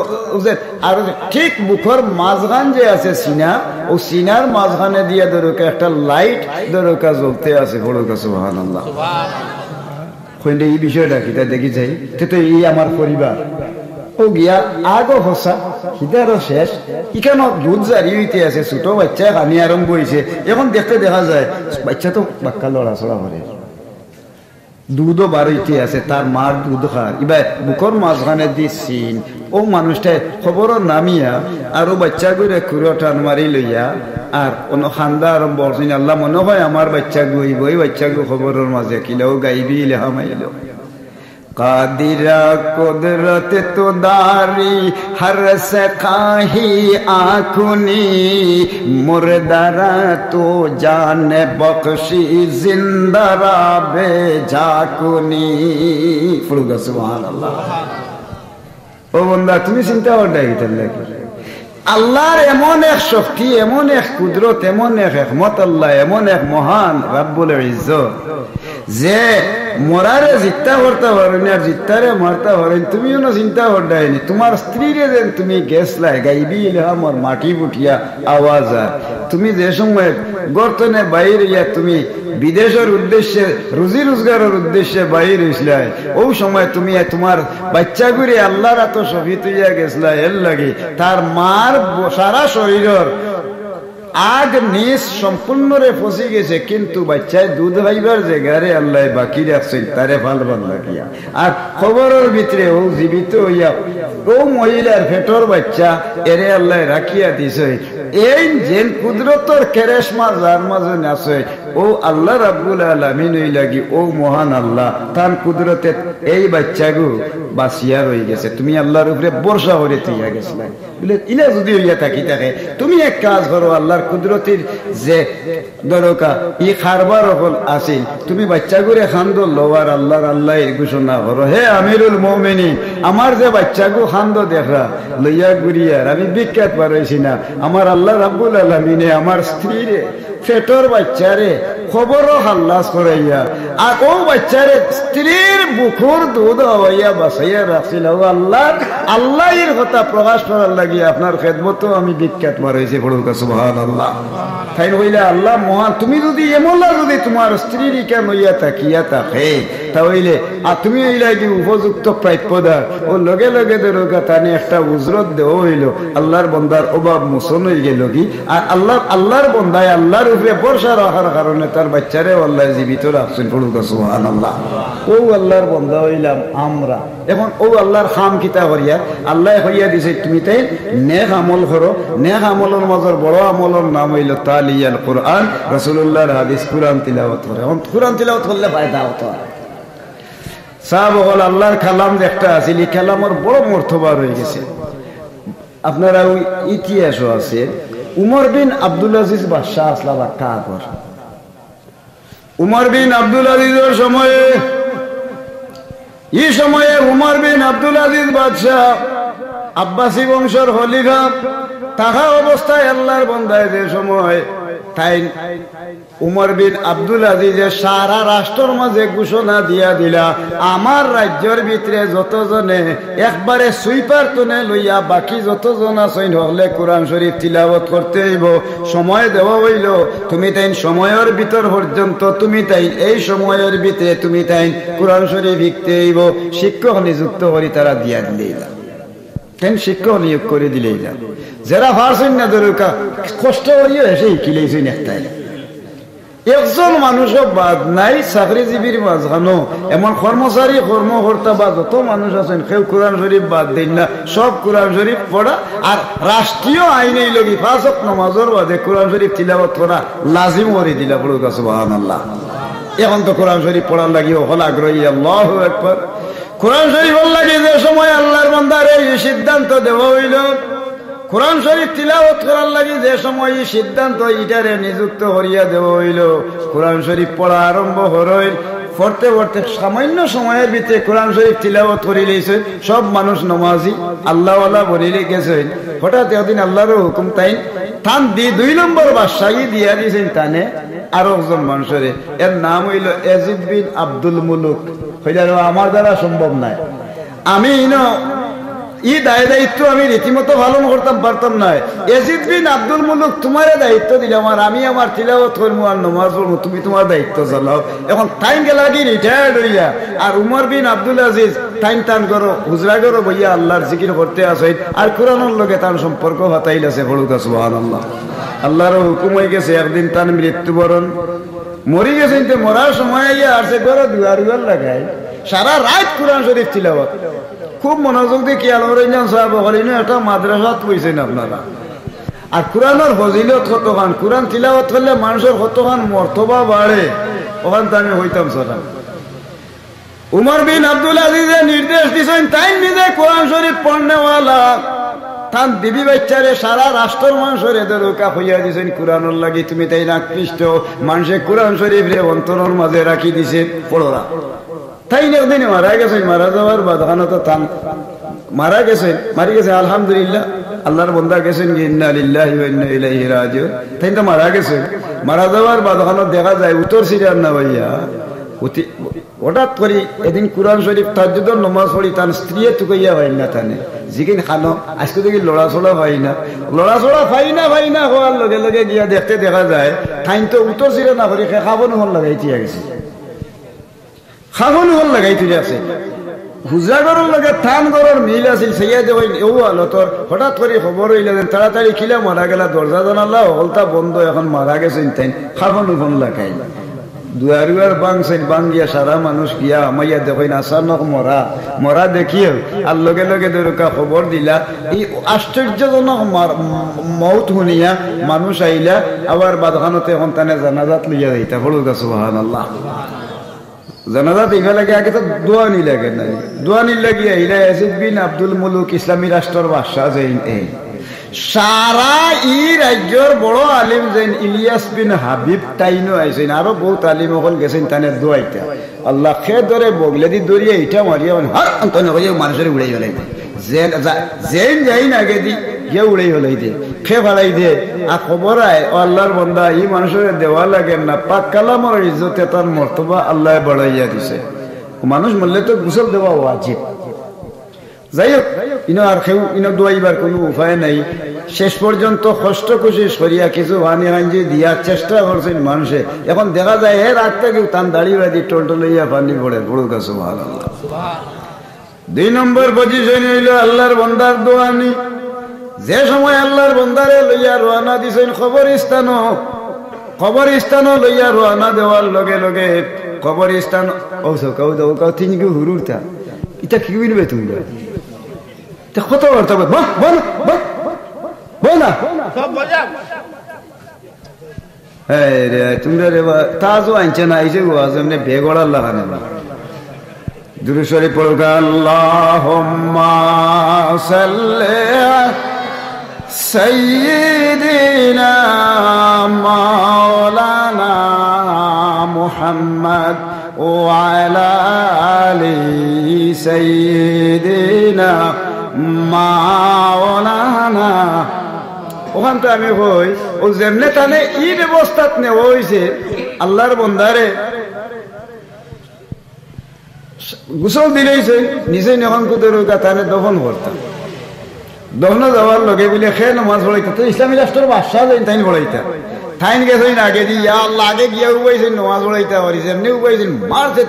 A: আর ঠিক বুকর মাঝখান যে আছে সিনা, ও সিনার মাঝখানে দিয়া দরকা একটা লাইট দরকা জ্বলতে আছে। বড়কা সুবহানাল্লাহ। কইলে এই বিষয়টা কিটা দেখি যাই তো এই আমার পরিবার ও গিয়া আগো হসা হিদারও শেষ ইখানো দুধ জারি হইতে আছে, ছোট বাচ্চা কানি আরম্ভ হয়েছে। এখন দেখতে দেখা যায় বাচ্চা তো বাক্কা লড়াচড়া করে, দুধও বার হইতে আছে, তার মার দুধ খার। এবার বুকর মাঝখানে দিচ্ছিন ও মানুষটাই খবর নামিয়া আর ও বাচ্চা গুড়ে কুড়ো টান মারি লইয়া আর অন্য খান্দা আরম্ভ করছেন। আল্লাহ মনে হয় আমার বাচ্চা গুইব, ওই বাচ্চা গু খবরের মাঝে কিলেও গাইবি লেহামাইল। कादिरा कुदरत तो दारी हर सखाही आँखुनी मुर्दारा तो जान बख्शी जिंदारा बेजाकुनी। फुलगा सुभान अल्लाह। ও বন্ধা তুমি চিন্তা করলে আল্লাহর এমন এক শক্তি, এমন এক কুদরত, এমন এক হিকমত আল্লাহ, এমন এক মহান রাব্বুল ইজ্জত যে মরারে জিত্তা করতে পারেন আর জিত্তারে মারতে পারেন। তুমিও না চিন্তা করডাইনি তোমার স্ত্রীরে যেন তুমি গেছলাই গাইবি আমার মাটি বুটিয়া আওয়াজ আর তুমি যে সময় গর্তনে বাইরে ইয়া তুমি বিদেশের উদ্দেশ্যে রুজি রোজগারের উদ্দেশ্যে বাইর হইসলাই, ও সময় তুমি তোমার বাচ্চা গুড়ি আল্লাহর এত সফি তুইয়া গেছলাই। এর লাগে তার মার সারা শরীরের আগ নিজ সম্পূর্ণরে ফসি গেছে, কিন্তু বাচ্চায় দুধ খাইবার জায়গারে আল্লাহ বাকি রাখছেন তারে ভাল ভাল লাগিয়া। আর খবরের ভিতরে ও জীবিত হইয়া ও মহিলার ফেটর বাচ্চা এরে আল্লাহ রাখিয়া দিছে। এই যে কুদরতর কেরেশমা যার মাঝে আছে ও আল্লাহ রাব্বুল আলামিন হই লাগি ও মহান আল্লাহ তার কুদরতে এই বাচ্চাগু বাঁচিয়া রয়ে গেছে। তুমি আল্লাহর উপরে ভরসা করে তুইয়া গেছিলে বলে ইলা যদি হইয়া থাকি থাকে তুমি এক কাজ করো, আল্লাহর কুদরতির যে দরকা ই খারবার হল আসিল, তুমি বাচ্চাগুরে খান্দ লোয়ার আল্লাহর আল্লাহ ঘোষণা করো, হে আমিরুল মুমিনিন আমার যে বাচ্চাগু খান্দ দেখা লইয়া গুড়িয়ার আমি বিখ্যাত পারছি না, আমার আল্লাহ রাব্বুল আলামিনে আমার স্ত্রীরে ফেটর বাচ্চারে খবরও হাল্লাস করাইয়া আর ও বাচ্চারে স্ত্রীর বুকুর দুধ হওয়াইয়া বাসাইয়া রাখছিল। আল্লাহ আল্লাহর কথা প্রকাশ করার লাগিয়ে আপনার খেদমতও আমি বিখ্যাত মারাইছি। বড়ুকা সুবহানাল্লাহ। তাই হইলে আল্লাহ মহান। তুমি যদি এমলা যদি তোমার স্ত্রীর কেন হইয়া তাকিয়া থাকে তাহলে আর তুমি হইলে কি উপযুক্ত প্রাপ্যদার ও লগে লগে দরকার তানি একটা উজরত দেওয়া হইল, আল্লাহর বন্দার অভাব মোচন হয়ে গেল কি। আর আল্লাহর বন্দায় আল্লাহর উপরে ভরসা রাখার কারণে তার বাচ্চারে আল্লাহ জীবিত রাখছেন। বড়ুকা সুবহানাল্লাহ। ও আল্লাহর বন্দা হইলাম আমরা। এখন ও আল্লাহর খাম কিতা করিয়া আল্লাহ হইয়া দিছে তুমি তাই নেক আমল করো। নেক আমলের মাজর বড় আমলের নাম হইল তালিয়াল কোরআন, রাসূলুল্লাহর হাদিস, কোরআন তিলাওয়াত করে। এখন কোরআন তিলাওয়াত করলে ফায়দা হতো। সাহাব হল আল্লাহর কালাম যে একটা আছে এই কালামের বড় মর্তবা রয়ে গেছে। আপনারা ওই ইতিহাসও আছে। উমর বিন আব্দুল আজিজ বাদশাহ আসলা বাক্কা আকবর। উমর বিন আব্দুল আজিজের সময়ে এই সময়ে উমর বিন আব্দুল আজিজ বাদশাহ আব্বাসী বংশের খলিফা, তাহা অবস্থায় আল্লাহর বন্দায় যে সময় তাই উমর বিন আব্দুল আজিজে সারা রাষ্ট্রের মাঝে ঘোষণা দিয়া দিলা, আমার রাজ্যের ভিতরে যতজনে একবারে সুইপার তুনে লইয়া বাকি যতজন আছেন হলে কোরআন শরীফ তিলাওয়াত করতে হইব। সময় দেওয়া হইল, তুমি তাই সময়ের ভিতর পর্যন্ত তুমি তাই এই সময়ের ভিতরে তুমি তাই কোরআন শরীফ শিখতে হইব। শিক্ষক নিযুক্ত করি তারা দিয়া দিলেই না, কেন শিক্ষক নিয়োগ করে দিলেই না। যারা পারছেন না দরকা কষ্ট করিও এসে শিখিলেইছেন একটাই। একজন মানুষও বাদ নাই চাকরিজীবীর মাঝখানো, এমন কর্মচারী কর্মকর্তা বা যত মানুষ আছেন কেউ কোরআন শরীফ বাদ দেন না, সব কোরআন শরীফ পড়া। আর রাষ্ট্রীয় আইনেই লগি 5 ওয়াক্ত নামাজের বাদে কোরআন শরীফ তিলাওয়াত করা লাজিম করে দিলা। পড়ুক সুবহানাল্লাহ। এখন তো কোরআন শরীফ পড়ার লাগি হল আগ্রহী। আল্লাহু আকবার। কোরআন শরীফ লাগে যে সময় আল্লাহর বান্দার এই সিদ্ধান্ত দেওয়া হইল, কোরআন শরীফ তিলাওয়াত করার লাগি যে সময় সিদ্ধান্ত ইটারে নিযুক্ত করিয়া দেওয়া হইল, কোরআন শরীফ পড়া আরম্ভ হইল। পড়তে পড়তে সামান্য সময়ের ভিতরে কোরআন শরীফ তিলাওয়াত করে লইছে। সব মানুষ নমাজি আল্লাহওয়ালা বলিলে গেছেন। হঠাৎ একদিন আল্লাহর হুকুম তাই থান 2 নম্বর বাদশাহী দিয়া দিয়েছেন টানে আরো একজন মানুষের। এর নাম হইল ইয়াজিদ বিন আব্দুল মুলুক। হইল আমার দ্বারা সম্ভব নাই, আমি ই দায়িত্ব আমি রীতিমতো পালন করতাম পারতাম না। ইয়াজিদ বিন আব্দুল মুলুক তোমার দায়িত্ব দিলাম, আর আমি আমার তিলাওয়াত করবো আর নামাজ পড়বো, তুমি তোমার দায়িত্ব চালাও। এখন টাইম গেলা কি রিটায়ার্ড হইয়া, আর উমর বিন আব্দুল আজিজ টাইম টান করো হুজরা করো বইয়া আল্লাহর জিকির করতে আসেন, আর কোরআনের লগে তার সম্পর্ক হতাইল আছে। পড়ুক সুবহানাল্লাহ। আল্লাহর হুকুম হয়ে গেছে, একদিন তার মৃত্যুবরণ, মরি গেছেন। তো মরার সময় ইয়া আসছে ঘরে দুয়ার লাগায় সারা রাত কোরআন শরীফ তিলাওয়াত। খুব মনোযোগ দিয়ে খেয়াল করেন সাহেব একটা মাদ্রাসাত পড়ছেন আপনারা। আর কোরআনের ফজিলত কতখান, কোরআন তিলাওয়াত করলে মানুষের কতখান মর্তবা বাড়ে, ওখান তো আমি হইতাম সারা। উমর বিন আব্দুল আজিজে নির্দেশ দিয়েছেন তাই নিজে কোরআন শরীফ পড়নেওয়ালা তার বিবি বাচ্চারে সারা রাষ্ট্রের মানুষের এদের রোকা হইয়া দিয়েছেন কোরআনের লাগি। তুমি তাই আকৃষ্ট মানুষে কোরআন শরীফ রে অন্তরের মাঝে রাখি দিছে পড়োরা। তাই একদিন মারা গেছে, মারা যাওয়ার বাদখানো তো থান মারা গেছে, মারি গেছে আলহামদুলিল্লাহ। আল্লাহর বন্দা গেছেন ইন্না লিল্লাহি ওয়া ইন্না ইলাইহি রাজিউন। তাই তো মারা গেছে, মারা যাওয়ার বাদখানো দেখা যায় উত্তর সিরিয়ার না ভাইয়া হঠাৎ করি এদিন কোরআন শরীফ তাহাজ্জুদের নামাজ পড়ি তার স্ত্রী টুকাইয়া পাই না থানে জিকিন খানো। আজকে দেখি লড়াচড়া পাই না, লড়াচড়া পাই না হওয়ার লগে লগে গিয়া দেখতে দেখা যায় ঠাইন তো উত্তর সিরিয়া না করি খাবো নহল লাগাই থিয়া গেছে, খাবো নহল লাগাই থিয়া আছে। হুজাগরের লগে থান গরের মিল আছিল, সেইয়া দেওয়াই ও আলো তোর হঠাৎ করে খবর হইলে তাড়াতাড়ি খিলা মারা গেলা, দরজা জানালা হলতা বন্ধ, এখন মারা গেছেন তাই খাবো নহল লাগাই দুয়ার বাংছেন। বাঙ্গিয়া সারা মানুষ গিয়া আমাইয়া দেখেন আচানক মরা দেখিও আর লগে লগে দরকা খবর দিলা। এই আশ্চর্যজনক মৌত শুনিয়া মানুষ আইলা, আবার বাদখানতে এখন তানে জানাজাত লইয়া যাইতা। পড়ুক সুবহানাল্লাহ। জানাজাত ইভা লাগে আগে তো দোয়ানি লাগে নাই, দোয়ানি লাগিয়া আইলা ইয়াজিদ বিন আব্দুল মুলুক ইসলামী রাষ্ট্রের বাদশাহ যেন সারা ই রাজ্যর বড় আলিম যেন ইলিয়াস বিন হাবিব তাইনো আইছেন, আরো বহুত আলিম হল গেছেন তানে দোয়াইতা। আল্লাহ খে ধরে বগলে দি দরিয়া ইটা মারিয়া হার অন্তন মানুষের উড়াই হলাই যেন যাই না আগে দি গিয়ে উড়াই হলাই দে খে ফালাই দে। আর খবর আয় ও আল্লাহর বন্দা ই মানুষের দেওয়া লাগেন না, পাক কালামর ইজ্জতে তার মর্তবা আল্লাহ বাড়াইয়া দিছে। মানুষ মরলে তো গোসল দেওয়া ওয়াজিব। যাই হোক আর কেউ দোয়াইবার কোনো উপায় নাই। শেষ পর্যন্ত কষ্ট কোশিশ করিয়া কিছু ভানি হাঞ্জি দিয়ার চেষ্টা করছেন মানুষে। এখন দেখা যায় এর রাতটা কেউ তান দাড়ি বাড়ি টলটলাইয়া পানি পড়ে। পড়ুক সুবহানাল্লাহ। 2 নম্বর পজিশন হইল আল্লাহর বন্দার দোয়ানি। যে সময় আল্লাহর বন্দারে লইয়া রওনা দিছেন কবরস্থান লইয়া রওনা দেওয়ার লগে লগে কবরস্থান ও তিনি কেউ হুরুরতা এটা কি বিনবে তুমি কত বার্তা না তোমরা রে তাজও আনছে না, আইসে এমনি বেগড়ার লাগানো না। দুরূদ শরীফ পড়ুক। আল্লাহুম্মা সাল্লি সাইয়্যিদিনা মাওলানা মুহাম্মদ ওয়া আলা আলি সাইয়্যিদিনা মাওলানা ওখান তো আমি কই ও যেমনে তানে ই ব্যবস্থাত নেওয়া হয়েছে আল্লাহর বন্দারে গোসল দিলেইছে নিজে এখন কুদের তানে দফন করতাম দফন যাওয়ার লগে বলে খে নমাজ পড়াইতা তো ইসলামী রাষ্ট্রের বাদশাহ তাইন পড়াইতা থাইন গেছেন আগে দিয়ে আল্লাহ আগে গিয়া উবাইছেন নমাজ পড়াইতা পারিস এমনি উবাইছেন মারছে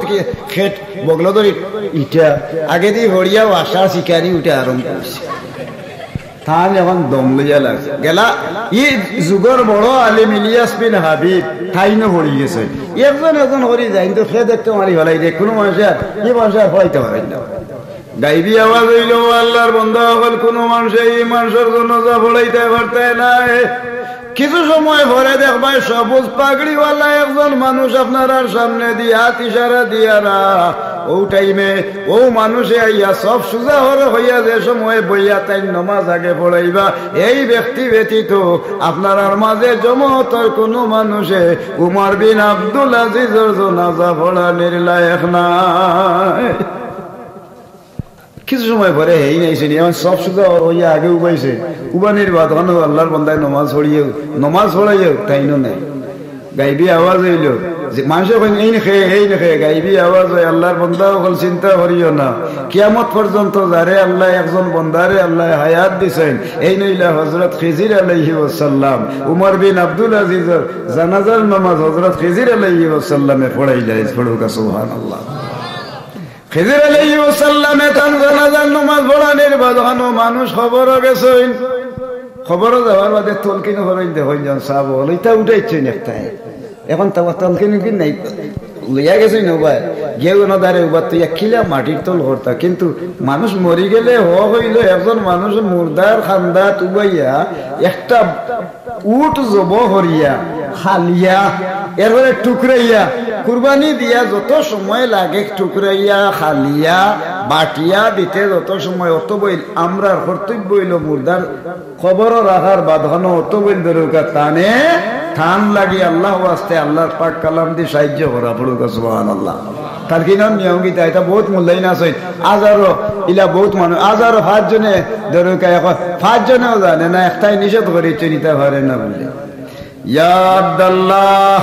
A: খেট বগল ধরি ইটা আগে দিয়ে ভরিয়া বাসা শিকারি উঠে আরম্ভ করছে থান এখন দম লইয়া লাগছে গেলা ই যুগর বড় আলিম ইলিয়াস বিন হাবিব থাইনও পড়ি গেছে একজন হরি যায় কিন্তু সে দেখতে মারি ফেলাই দেখ কোনো মানুষের এই মানুষের ফলাইতে পারেন না গাইবি আওয়াজ হইল আল্লাহর বন্ধা হল কোনো মানুষে এই মানুষের জন্য যা ফলাইতে পারতে নাই কিছু সময় পরে দেখবাই সবুজ পাগড়িওয়ালা একজন মানুষ আপনার সামনে দিয়ে হাত ইশারা দিয়া না ও টাইমে ও মানুষে আইয়া সব সুজা হইয়া যে সময় বইয়া তাই নমাজ আগে পড়াইবা এই ব্যক্তি ব্যতীত আপনার মাঝে জমতর কোনো মানুষে উমর বিন আব্দুল আজিজের জানাজা পড়ানোর লায়েক নাই কিছু সময় পরে এই নাইছে আমার সব সুদা হইয়া আগে উবাইছে উবানির বাদ আল্লাহর বন্দায় নমাজ পড়াইও তাইনো নাই গাইবি আওয়াজ হইল যে মানুষের এই নেখে গাইবি আওয়াজ হয় আল্লাহর বন্দা সকল চিন্তা করিও না কিয়ামত পর্যন্ত যারে আল্লাহ একজন বন্দারে আল্লাহ হায়াত দিছেন এই নইলা হযরত খিজির আলাইহি ওয়াসাল্লাম উমর বিন আব্দুল আজিজের জানাজার নামাজ হযরত খিজির আলাইহি ওয়াসাল্লামে পড়াইলা পড়ুকা সুবহানাল্লাহ খিজির আলাইহি ওয়াসাল্লামে তান জানাজার নামাজ পড়ানোর বাদখানো মানুষ খবরও গেছেন খবরও যাওয়ার বাদে তলকিন হলেন দেখুন যান সাহাব হল এটা উঠাইছেন একটাই এখন তো তলকিন নাই লইয়া গেছে নবাই গেউ নদারে উবার তুই খিলা মাটির তল করতা কিন্তু মানুষ মরি গেলে হইল একজন মানুষ মুর্দার খান্দা তুবাইয়া একটা উট জব হরিয়া খালিয়া এরপরে টুকরাইয়া কুরবানি দিয়া যত সময় লাগে টুকরাইয়া খালিয়া বাটিয়া দিতে যত সময় অত বইল আমরা কর্তব্য হইল মুর্দার খবর রাখার বাঁধানো অত বইল দরকা টানে থান লাগি আল্লাহ আসতে আল্লাহর পাক কালাম দিয়ে সাহায্য করা পড়ুকা সুবহানাল্লাহ তার কি নাম নিয়ম গীতা এটা বহুত মূল্যায়ন আছে আজারও ইলা বহুত মানুষ আজারও 5 জনে দরকা এখন 5 জনেও জানে না একটাই নিষেধ করেছে নিতে পারে না বলে ইয়া আব্দুল্লাহ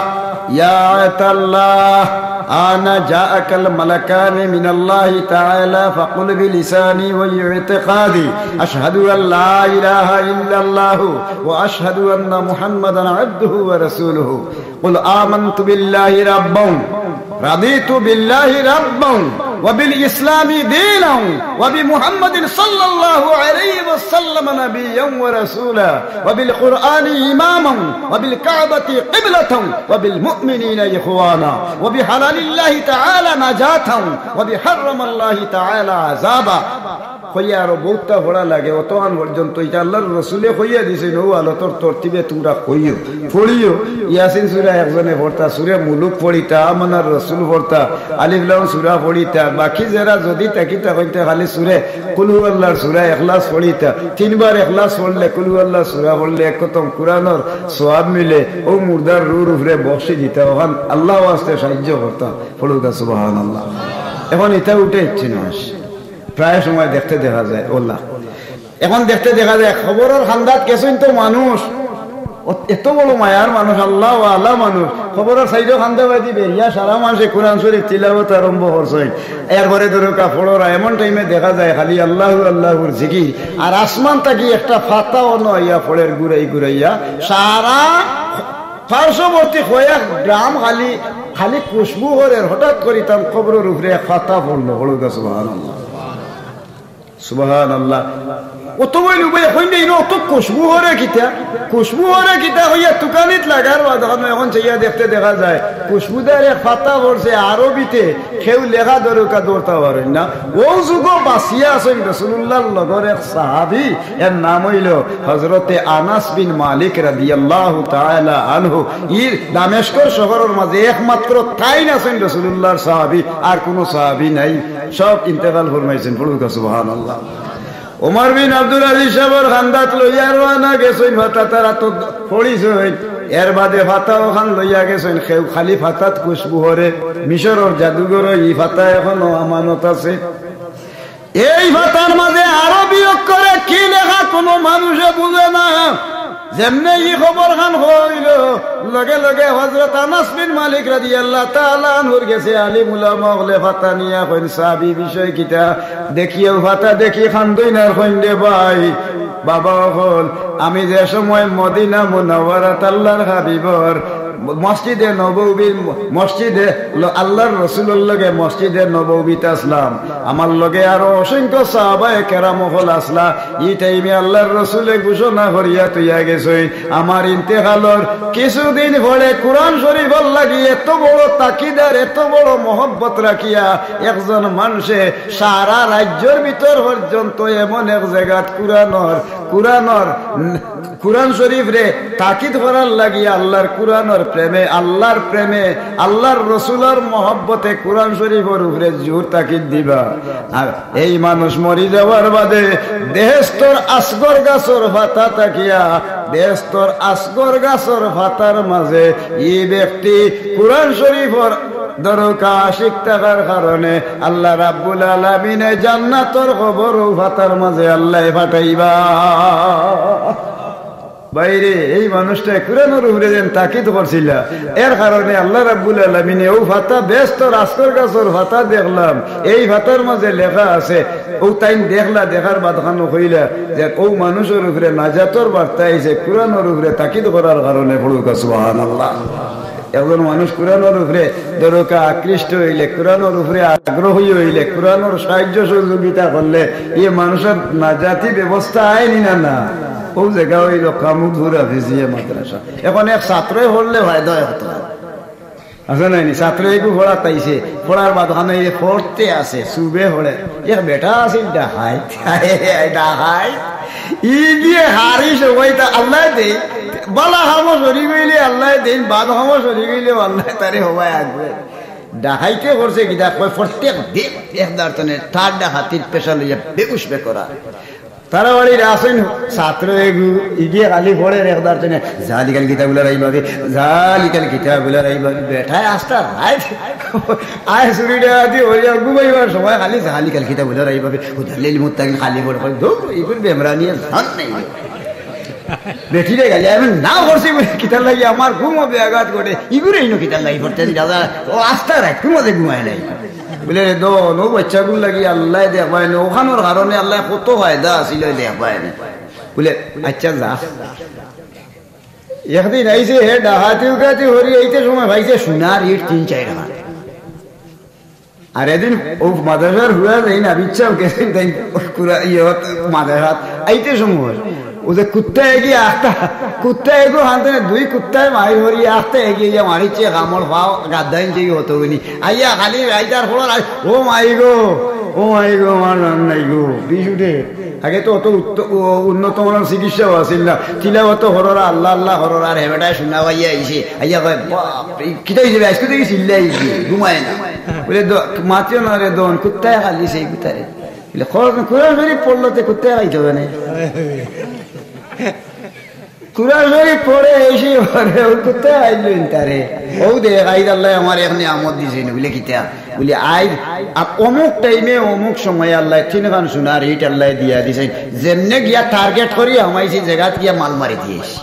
A: ইয়া আতাল্লাহ أنا جاءك الملكان من الله تعالى فقل بلساني واعتقادي أشهد أن لا إله إلا الله وأشهد أن محمدا عبده ورسوله قل آمنت بالله ربا رضيت بالله ربا وبالإسلام دينا وبمحمد صلى الله عليه وسلم نبيا ورسولا وبالقرآن إماما وبالكعبة قبلة وبالمؤمنين إخوانا وبحلال الله تعالى نجاة وبحرم الله تعالى عذابا কইয়া আরো বহুতটা ভরা লাগে অতহান পর্যন্ত এটা আল্লাহর রসুলে কইয়া দিছে নৌ আলতর তরতিবে তোমরা কইও পড়িও ইয়াসিন সূরা একজনে পড়তা সূরা মুলুক পড়িতা আমানার রসুল পড়তা আলিফ লাম সূরা পড়িতা বাকি যারা যদি তাকিতা কইতা খালি সূরা কুল হুয়াল্লাহর সূরা ইখলাস পড়িতা তিনবার ইখলাস পড়লে কুল হুয়াল্লাহ সূরা পড়লে এক খতম কুরআনের সওয়াব মিলে ও মুর্দার রূর উপরে বক্সি দিতা ওখান আল্লাহ ওয়াস্তে সাহায্য করতা পড়ুকা সুবহানাল্লাহ এখন এটা উঠে ইচ্ছে না প্রায় সময় দেখতে দেখা যায় ওল্লা এখন দেখতে দেখা যায় খবরের খান্দাত কেছেন তো মানুষ এত বড় মায়ার মানুষ আল্লাহ আল্লাহ মানুষ খবরের সাইডে খান্দা বাই দিবে ইয়া সারা মানুষে কোরআন শরীফ তিলাওয়াত আরম্ভ করছে এরপরে ধরো কাপড়রা এমন টাইমে দেখা যায় খালি আল্লাহু আল্লাহুর জিকির আর আসমান থাকি একটা ফাতা অন্য ইয়া ফলের ঘুরাইয়া সারা পার্শ্ববর্তী হইয়া গ্রাম খালি খুশবু করে হঠাৎ করিতাম খবরের উপরে ফাতা পড়লো হলুদা সুবহানাল্লাহ সুবহানাল্লাহ অত বইল উপায় হইলে অত খুশবু হরে কিতা হইয়া তুকানিত লাগার বাদ এখন চাইয়া দেখতে দেখা যায় খুশবুদার এক পাতা পড়ছে আরবিতে কেউ লেখা দরকা দৌড়তে পারেন না ও যুগ বাঁচিয়া আছেন রাসূলুল্লাহর লগর এক সাহাবী এর নাম হইল হযরতে আনাস বিন মালিক রাদিয়াল্লাহু তাআলা আনহু ইর দামেস্কর শহরের মাঝে একমাত্র তাই আছেন রাসূলুল্লাহর সাহাবী আর কোনো সাহাবী নাই সব ইন্তেকাল ফরমাইছেন পড়ুকা সুবহানাল্লাহ ওমর বিন আব্দুল আজিজ সাহেবের খান্দাত লইয়া রওনা গেছেন ফাতা তারা তো পড়িছেন এর বাদে ফাতা ওখান লইয়া গেছেন কেউ খালি ফাতাত খুশবু হরে মিশরের জাদুঘর এই ফাতা এখনো আমানত আছে এই ফাতার মাঝে আরবি অক্ষরে কি লেখা কোনো মানুষে বুঝে না যেমনে ই খবর খান হইল লগে লগে হযরত আনাস বিন মালিক রাদিয়াল্লাহু তাআলা আনহুর গেছে আলিম উলামা হলে ফাতা নিয়া কইন সাহাবী বিষয় কিটা দেখিও ফাতা দেখি খান দইনার কইন রে ভাই বাবা হল আমি যে সময় মদিনা মুনাওয়ারাত আল্লাহর হাবিবর মসজিদে নববীর মসজিদে আল্লাহর রাসূলের লগে মসজিদে নববীতে আসলাম আমার লগে আরো অসংখ্য সাহাবায়ে কেরাম হল আসলা এই টাইমে আল্লাহর রাসূলে ঘোষণা করিয়া তুইয়া গেছে আমার ইন্তেকালর কিছুদিন পরে কুরআন শরীফের লাগি এত বড় তাকিদার এত বড় মহব্বত রাখিয়া একজন মানুষে সারা রাজ্যের ভিতর পর্যন্ত এমন এক জায়গাত কুরআন শরীফ রে তাকিদ করার লাগি আল্লাহর কুরআনের প্রেমে আল্লাহর রাসূলের মহব্বতে কুরআন শরীফের উপরে জোর তাকিদ দিবা আর এই মানুষ মরি যাওয়ার বাদে দেহস্তর আসগর গাছর পাতা তাকিয়া দেহস্তর আসগর গাছর পাতার মাঝে এই ব্যক্তি কুরআন শরীফের দরকা আশিক থাকার কারণে আল্লাহ রাব্বুল আলামিনে জান্নাতের খবর পাতার মাঝে আল্লাহ পাঠাইবা বাইরে এই মানুষটা কুরআনের উপরে যেন তাকিদ করছিল এর কারণে আল্লাহ রাব্বুল আলামিন ও ফাতা ব্যস্ত রাস্কর গাছর ফাতা দেখলাম এই ফাতার মাঝে লেখা আছে ও তাই দেখার বাদ খানো হইলা যে ও মানুষের উপরে নাজাতর বার্তা আইছে কুরআনের উপরে তাকিদ করার কারণে পড়ুক সুবহানাল্লাহ একজন মানুষ কুরআনের উপরে দরকা আকৃষ্ট হইলে কুরআনের উপরে আগ্রহী হইলে কুরআনের সাহায্য সহযোগিতা করলে এই মানুষের নাজাতি ব্যবস্থা আইনি না ও জায়গা হইল কামুদুর হাফিজিয়া মাদ্রাসা এখন এক ছাত্রই হলে ফায়দা হতো আছে নাইনি ছাত্র একটু পড়া তাইছে পড়ার বাদ খানে পড়তে আছে সুবে হলে এক বেটা আছে ডাহাই ই দিয়ে হারি সবাই তা আল্লাহ দে বালা হামো সরি গইলে আল্লাহ দেন বাদ হামো সরি গইলে আল্লাহ তারে হবাই আসবে ডাকাইতে করছে কিনা কয় প্রত্যেক দিন একদার তনে তার ডাকাতির পেশা লইয়া বেউসবে করা তারা বাড়ির আসেন ছাত্র এগু ইগিয়ে খালি পড়ে একদার তনে জালিকাল কিতাবগুলো রাইবাবে জালিকাল কিতাবগুলো রাইবাবে বেঠায় আস্তা রায় আয় চুরিটা দিয়ে হইয়া ঘুমাইবার সময় খালি জালিকাল কিতাবগুলো রাইবাবে হুদালিল মুত্তাকিন খালি পড়ে ধুর এগুলো বেমরা নিয়ে ধান নেই বেঠিরে গেলে আমি না করছি কিতাব লাগি আমার ঘুম হবে আঘাত করে ইগুরেই নো কিতাব লাগি পড়তে দাদা ও আস্তা রাখ ঘুমাতে ঘুমায় নাই বলে রে দো নো বাচ্চাগুলো লাগি আল্লাহ দেখবায় না ওখানোর কারণে আল্লাহ কত ফায়দা আসিল দেখবায় না বলে আচ্ছা যা একদিন আইসে হে ডাহাতি উকাতি হরি এইতে সময় ভাইছে সোনার ইট 3-4 টাকা আর এদিন ও মাদ্রাসার হুয়া যাই না বিচ্ছাও গেছেন তাই মাদ্রাসাত আইতে সময় ও যে কুত্তা এগিয়ে আসতা কুত্তা এগো হাতে দুই কুত্তায় মারি হরি আসতে এগিয়ে মারিছে কামড় পাও গাদ্দাইন যে হতো উনি আইয়া খালি আইতার ফল ও মাইগো আমার নাম নাই গো বিষ উঠে আগে তো অত উন্নত মানের চিকিৎসাও আসিল না তিলা অত হররা আল্লাহ আল্লাহ হররা আর হেবেটায় শোনা পাইয়া আইছে আইয়া কয় কিতা হিসেবে আজকে থেকে চিল্লাই আইছে ঘুমায় না বলে মাতিও না রে দন কুত্তায় খালি সেই কুত্তারে বলে কোরআন শরীফ পড়লোতে কুত্তায় খাইতে হবে না কুরআন শরীফ পড়ে এসে কুত্তায় আইলেন তারে ও দেখ আইদ আল্লাহ আমার এখানে আমদ দিয়েছেন বলে কিতা বলে আইদ অমুক টাইমে অমুক সময় আল্লাহ তিনখান সোনার ইট আল্লাহ দিয়া দিয়েছেন যেমনে গিয়া টার্গেট করি আমাইছি জায়গাত গিয়া মাল মারি দিয়েছি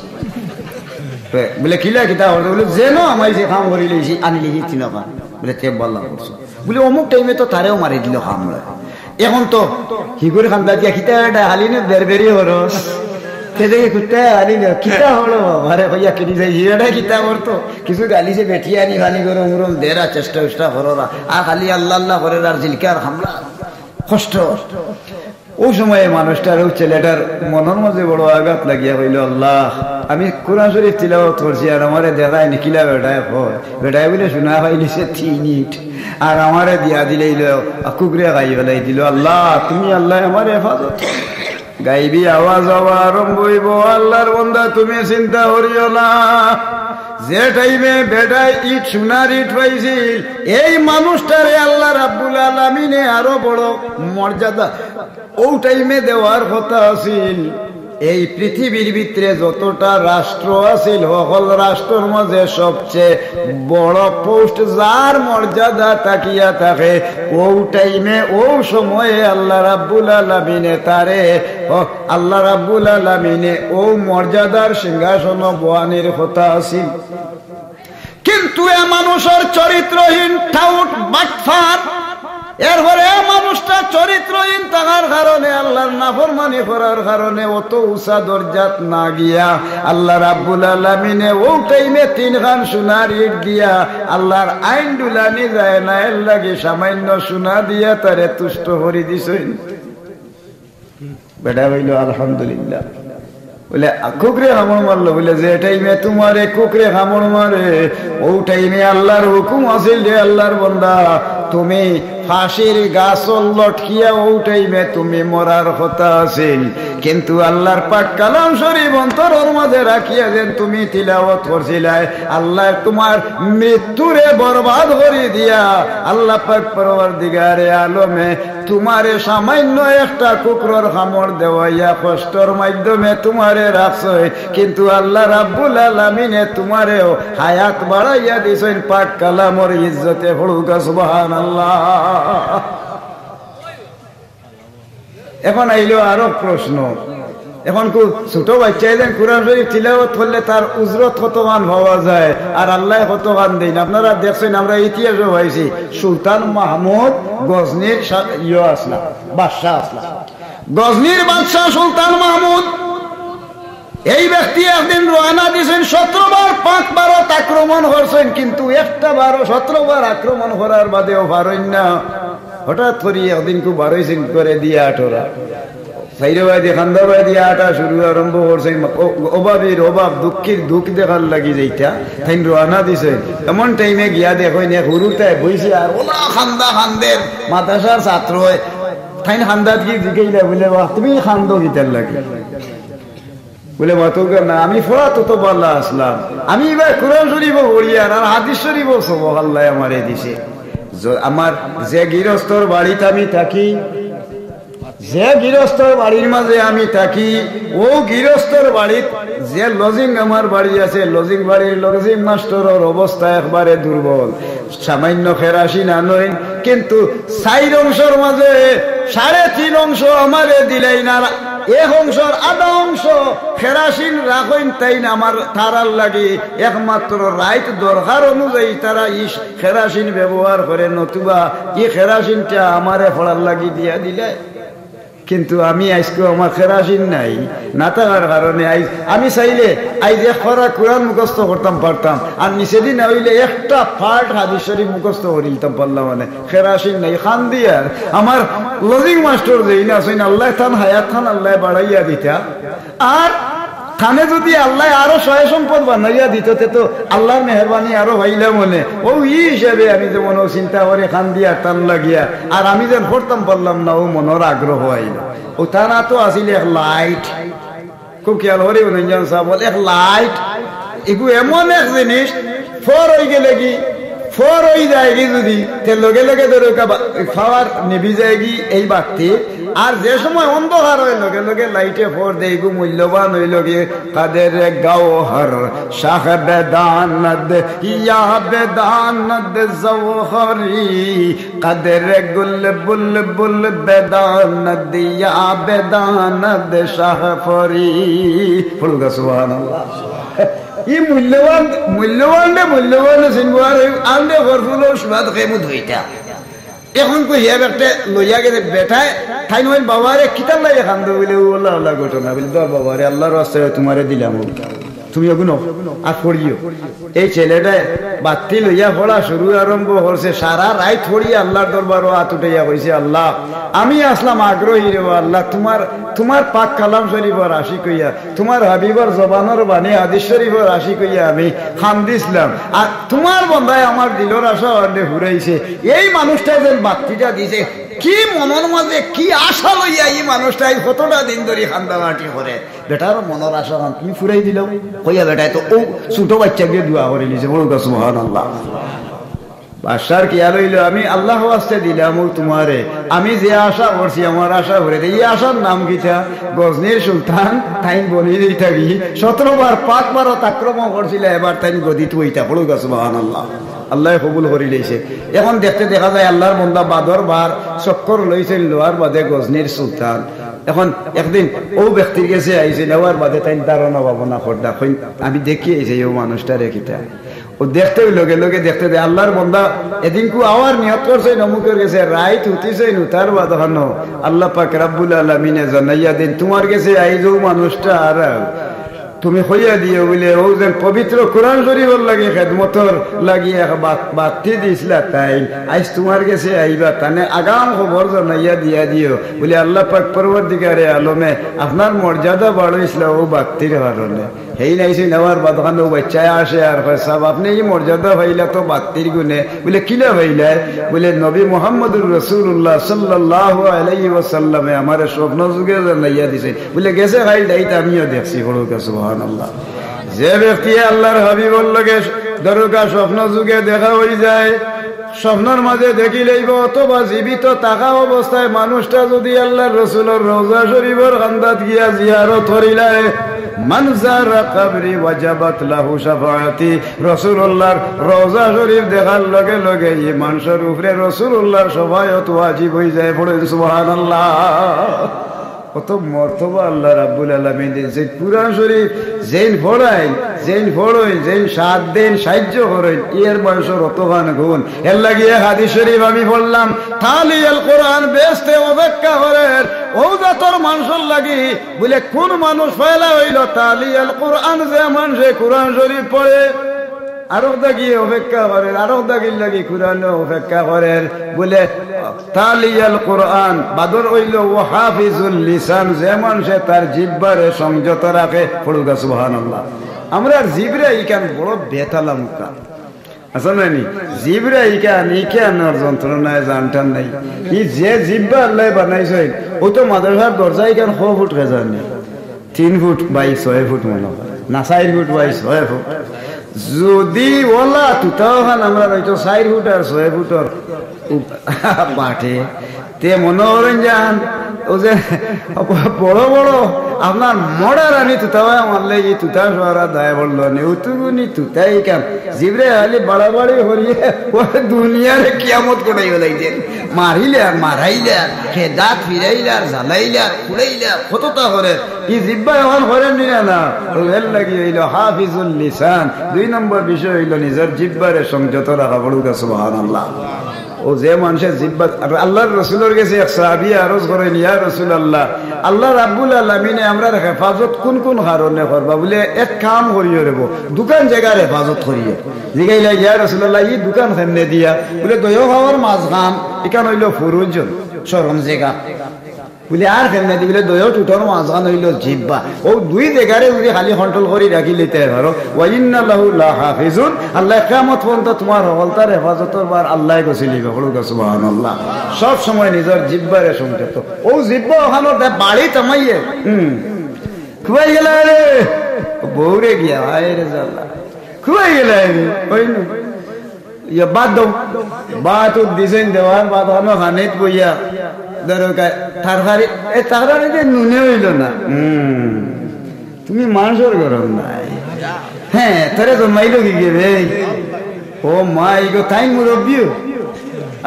A: বলে কিলা কিতা বলে যেন আমাইছে কাম করি লইছি আনি লিখি তিনখান বলে তে বললাম করছো বলে অমুক টাইমে তো তারেও মারি দিল কামরা এখন তো হিগুর খান্দা দিয়া কিতা এটা হালিনে বেরবেরি হরস দেখে কুত্তায় আনি না কিতা হলো ঘরে ভাইয়া কিনি যাই হিরাটা কিতা করতো কিছু গালি সে বেঠি আনি খালি করে মুরম দেরা চেষ্টা করোরা আর খালি আল্লাহ আল্লাহ করে আর জিলকার হামলা কষ্ট ওই সময়ে মানুষটার ওই ছেলেটার মনের মধ্যে বড় আঘাত লাগিয়া হইল আল্লাহ আমি কোরআন শরীফ তিলাওয়াত করছি আর আমারে দেখায় নিকিলা বেটায় বলে শোনা পাইলিছে 3 ইট আর আমারে দিয়া দিলেইল কুকুরে গাই ফেলাই দিল আল্লাহ তুমি আল্লাহ আমার হেফাজত গাইবি আওয়াজ আরম্ভ হইব আল্লাহর বান্দা তুমি চিন্তা করিও না যে টাইমে বেটায় ইট সোনার ইট পাইছিল এই মানুষটারে আল্লাহ রাব্বুল আলামিনে আরো বড় মর্যাদা ও টাইমে দেওয়ার কথা আছিল এই পৃথিবীর ভিতরে যতটা রাষ্ট্র আছিল সকল রাষ্ট্রের মাঝে সবচেয়ে বড় পোস্ট যার মর্যাদা তাকিয়া থাকে ও টাইমে ও সময়ে আল্লাহ রাব্বুল আলামিনে তারে আল্লাহ রাব্বুল আলামিনে ও মর্যাদার সিংহাসন বহানির কথা আছিল। কিন্তু এ মানুষের চরিত্রহীন ঠাউট বাটফার, এরপরে মানুষটা চরিত্রহীন থাকার কারণে আল্লাহর নাফরমানি করার কারণে অত উঁচা দরজাত না গিয়া আল্লাহ রাব্বুল আলামিনে ও টাইমে 3 খান সোনার ইট দিয়া আল্লাহর আইন দুলানি যায় না, এর লাগে সামান্য সোনা দিয়া তারে তুষ্ট করে দিছেন। বেটা হইল আলহামদুলিল্লাহ। বলে কুকরে কামড় মারলো, বলে যে টাইমে তোমারে কুকরে কামড় মারে ও টাইমে আল্লাহর হুকুম আছিল রে আল্লাহর বান্দা তুমি ফাঁসির গাছ লটকিয়া ও টাইমে তুমি মরার কথা আছিল, কিন্তু আল্লাহর পাক কালাম শরীফ অন্তরের মাঝে রাখিয়া যেন তুমি তিলাওয়াত করছিলাই, আল্লাহ তোমার মৃত্যুরে বরবাদ করে দিয়া আল্লাহ পাক পরওয়ারদিগারে আলমে তোমারে সামান্য একটা কুকুরের কামড় দেওয়াইয়া কষ্টর মাধ্যমে তোমারে রাখছে, কিন্তু আল্লাহ রাব্বুল আলামিনে তোমারেও হায়াত বাড়াইয়া দিছেন পাক কালামর ইজ্জতে পড়ুক সুবহানাল্লাহ। এখন আইলো আরো প্রশ্ন, এখন খুব ছোট বাচ্চা যেন কোরআন শরীফ তিলাওয়াত করলে তার উজরত কতখান পাওয়া যায় আর আল্লাহ কতখান দেন। আপনারা দেখছেন আমরা ইতিহাসে পাইছি সুলতান মাহমুদ গজনির বাদশাহ আসলা, গজনির বাদশাহ সুলতান মাহমুদ এই ব্যক্তি একদিন রওনা দিয়েছেন 17 বার 5 ভারত আক্রমণ করছেন, কিন্তু একটা 17 বার আক্রমণ করার বাদেও পারেন না। হঠাৎ করে একদিন খুব বারোইছেন করে দিয়ে আটোরা সাইরাবাদী খান্দাবাদী আটা শুরু আরম্ভ করছে, অভাবের অভাব দুঃখের দুঃখ দেখার লাগি যেটা তাই রওনা দিছে। এমন টাইমে গিয়া দেখো না হুরুটায় বইছে আর ওলা খান্দা খান্দের মাদ্রাসার ছাত্র তাই খান্দাত কি জিগাইলা, বলে তুমি খান্দ গীতার লাগে, বলে মাতুকা না আমি ফোড়া তো বললা আসলাম, আমি এবার কোরআন শরীফ পড়ি আর হাদিস শরীফ সব আল্লাহ আমারে দিছে। আমার যে গৃহস্থর বাড়িতে আমি থাকি, যে গৃহস্থর বাড়ির মাঝে আমি থাকি, ও গৃহস্থর বাড়ির যে লজিং আমার বাড়ি আছে, লজিং বাড়ির লজিং মাস্টারের অবস্থা একবারে দুর্বল, সামান্য ফেরাসি না নয়, কিন্তু 4 অংশের মাঝে 3.5 অংশ আমারে দিলেই না, 1 অংশের আধা অংশ ফেরাসিন রাখেন, তাই না আমার তারার লাগে একমাত্র রাইট দরকার অনুযায়ী তারা ফেরাসিন ব্যবহার করে, নতুবা এই ফেরাসিনটা আমারে ফড়ার লাগি দিয়া দিলে। কিন্তু আমি আজকে আমার ফেরাসিন নাই না থাকার কারণে আমি চাইলে আইজ খরা কোরআন মুখস্থ করতাম পারতাম, আর নিচেদিন হইলে একটা পার্ট হাদিস শরীফ মুখস্থ করে দিতাম পারলাম, মানে ফেরাসিন নাই। খান দিয়ার আমার লজিং মাস্টার যেই না আছেন আল্লাহ থান হায়াত খান আল্লাহ বাড়াইয়া দিতা, আর থানে যদি আল্লাহ আরো সহায় সম্পদ বানাইয়া দিত তো আল্লাহর মেহরবানি আরো হইলে মনে ও হিসাবে আমি যেমন চিন্তা করে খান দিয়া টান লাগিয়া, আর আমি যেন পড়তাম পারলাম না, ও মনের আগ্রহ আইল। ও তারা তো আসলে এক লাইট, খুব খেয়াল করে রঞ্জন সাহেব বলে এক লাইট, এগু এমন এক জিনিস ফর হয়ে গেলে কি ফর হয়ে যায় কি যদি লগে লগে ধরে খাওয়ার নিবি যায় কি এই বাড়তে, আর যে সময় অন্ধকার হয় লগে লগে লাইটে ফোর দেয়, গু মূল্যবান হইল গিয়ে কাদের গাওহর শাহ বেদানদ ইয়া বেদানদ জওহরি কাদের গুল বুল বুল বেদানদ ইয়া বেদানদ শাহ ফরি। ফুলগা সুবহানাল্লাহ। এই মূল্যবান মূল্যবান মূল্যবান সিনবার আনলে ভরপুর সুবাদ খেয়ে ধুইটা এখন কই হিয়া একটা লইয়া গেলে বেটায় ঠাই নয় বাবারে কিতাব লাগে খান্দ বলে ওলা ওলা ঘটনা বলে তোর বাবারে আল্লাহর রাস্তায় তোমারে দিলাম, তুমি ওগুলো আর পড়িও। এই ছেলেটায় বাতি লইয়া পড়া শুরু আরম্ভ করছে, সারা রাত পড়িয়া আল্লাহর দরবারও হাত উঠাইয়া কইছে আল্লাহ আমি আসলাম আগ্রহী রে আল্লাহ, তোমার পাক কালাম শরীফের আশিক হইয়া, তোমার হাবিবর জবানের বাণী হাদিস শরীফের আশিক হইয়া আমি খান দিছিলাম, আর তোমার বন্ধায় আমার দিলর আশা অর্ধে ঘুরাইছে। এই মানুষটা যে বাতিটা দিছে কি মনের মাঝে কি আশা লইয়া এই মানুষটাই কতটা দিন ধরে খান্দামাটি করে, বেটার মনের আশা কি ফুরাই দিল কইয়া বেটায় তো ও ছোট বাচ্চাকে দোয়া করে নিছে। বলুন সুবহানাল্লাহ। বাদশার কি আর হইল, আমি আল্লাহ আসতে দিলাম তোমারে, আমি যে আশা করছি আমার আশা করে এই আশার নাম কিটা গজনির সুলতান তাই বলি দিই থাকি 17 বার 5 বারত আক্রমণ করছিল, এবার তাই গদিত ওইটা পড়ো গেছে সুবহানাল্লাহ। আল্লাহ কবুল করি লইছে। এখন দেখতে দেখা যায় আল্লাহর বন্দা বাদর বার চক্কর লইছেন লোয়ার বাদে গজনির সুলতান। এখন একদিন ও ব্যক্তির কাছে আইছে, নেওয়ার বাদে তাই ধারণা ভাবনা করদা আমি দেখি আইছে ও মানুষটা রেখিটা ও দেখতে লগে লগে দেখতে দেয় আল্লাহর বন্দা এদিনকু আওয়ার নিয়ত করছে নমুকের গেছে রাইত উঠিছে তার বাদ হানো আল্লাহ পাক রব্বুল আলামিনে জানাইয়া দিন তোমার কাছে আইজো মানুষটা আর তুমি হইয়া দিও বলে ও যে পবিত্র কোরআন শরীফের লাগে খেদমতর লাগিয়ে বাতি দিছিলা তাই আজ তোমার কাছে আইবা তানে আগাম খবর জানাইয়া দিয়া দিও বলে আল্লাহ পাক পরবর্তীকারে আলমে আপনার মর্যাদা বাড়াইছিল ও বাতির কারণে। এই নাইছে নেওয়ার বাদখানে বাচ্চায় আসে আর সাহেব আপনি এই মর্যাদা ভাইলা তো বাতির গুণে বলে কিলা ভাইলা বলে নবী মুহাম্মদুর রাসূলুল্লাহ সাল্লাল্লাহু আলাইহি ওয়াসাল্লামে আমার স্বপ্ন যুগে জানাইয়া দিছে বলে গেছে ভাই দাইতে আমিও দেখছি বড় সুবহানাল্লাহ। যে ব্যক্তি আল্লাহর হাবিবর লগে দরগা স্বপ্ন যুগে দেখা হয়ে যায়, স্বপ্নের মাঝে দেখি লইব অথবা জীবিত থাকা অবস্থায় মানুষটা যদি আল্লাহর রাসূলের রওজা শরীফের খান্দাত গিয়া জিয়ারত করিলায় মান যারা কবরি ওয়াজাবাত লাহু শাফাআতি, রাসূলুল্লাহর রওজা শরীফ দেখার লগে লগে এই মানুষের উপরে রাসূলুল্লাহর শাফাআত ওয়াজিব হয়ে যায়। পড়েন সুবহানাল্লাহ। কত মর্তবা আল্লাহ রাব্বুল আলামিন যে কুরআন শরীফ যেন পড়াই যেন পড়ই যেন 7 দিন সাহায্য করেন এর মানুষের অতখান গুণ। এর লাগিয়ে হাদিস শরীফ আমি বললাম তালিয়াল কোরআন বেস্তে অপেক্ষা করেন ও জাতর মানুষের লাগি বলে কোন মানুষ পয়লা হইল তালিয়াল কোরআন যে মানুষে কোরআন শরীফ পড়ে আরো দাগিয়ে অপেক্ষা করেন আরো দাগির লাগি কোরআন অপেক্ষা করেন বলে তালিয়াল কোরআন বাদর হইল ও হাফিজুল লিসান যে মানুষে তার জিহ্বারে সংযত রাখে। পড়ুগা সুবহানাল্লাহ। আমরা জিবরা ইকান বড় বেতালাম কা আসল নানি জিবরা ইকানোর যন্ত্রণায় জানটান নাই। ই যে জিব্বা আল্লাহ বানাইছে ও তো মাদ্রাসার দরজা ইকান 6 ফুট খেজানি 3 ফুট বাই 6 ফুট মনে হয় না 4 ফুট বাই 6 ফুট যদি ওলা তুতাও খান আমরা হয়তো 4 ফুট আর 6 ফুটর পাঠে তে মনে করেন যান ও যে বড় বড় আপনার মডার আনি তুতাও মারলে এই তুতা সরা দায় বললো নেউতুগুনি তুতাই কাম জিবরে আলি বাড়াবাড়ি হরিয়ে ও দুনিয়ারে কিয়ামত করাই লাগছেন মারিলে আর মারাইলে আর সে দাঁত ফিরাইলে আর জ্বালাইলে আর খুঁড়াইলে আর কতটা করে ই জিব্বা এখন করেন না এর লাগি হইল হাফিজুল লিসান। 2 নম্বর বিষয় হইল নিজের জিব্বারে সংযত রাখা। পড়ুগা সুবহানাল্লাহ। ও যে মানুষের জিব্বা আল্লাহর রাসূলের কাছে এক সাহাবী আরজ করেন ইয়া রাসূলুল্লাহ আল্লাহ রাব্বুল আলামিনে আমরার হেফাজত কোন কোন কারণে করবা বলে এক কাম করিও রেব দোকান জায়গার হেফাজত করিও জিগাইলা ইয়া রাসূলুল্লাহ এই দোকান কেমনে দিয়া বলে দয়ও খাওয়ার মাঝখান এখান হইল ফুরুজন শরম জায়গা বলে আর কেমনে দিবলে দয়ও টুটর মাঝখান হইল জিব্বা ও 2 জায়গারে যদি খালি কন্ট্রোল করি রাখি লইতে পারো ওয়া ইন্না লাহু লা হাফিজুন আল্লাহ কিয়ামত পর্যন্ত তোমার হলতার হেফাজতর বার আল্লাহ গছিলিবে। পড়ুগা সুবহানাল্লাহ। সব সময় নিজের জিব্বারে সংযত ও জিব্বা ওখানে বাড়ি তামাইয়ে খুয়াই গেল রে বউরে গিয়া আয় রে জাল্লা খুয়াই গেল ওই ইয়া বাদ দাও বাদ দিছেন দেওয়ার বাদ হলো হানিত বইয়া দরকার তরকারি এই তরকারিতে নুনে হইল না তুমি মানুষের গরম নাই হ্যাঁ তোরে জন্মাইল কি গে ও মা ইগো তাই মুরব্বী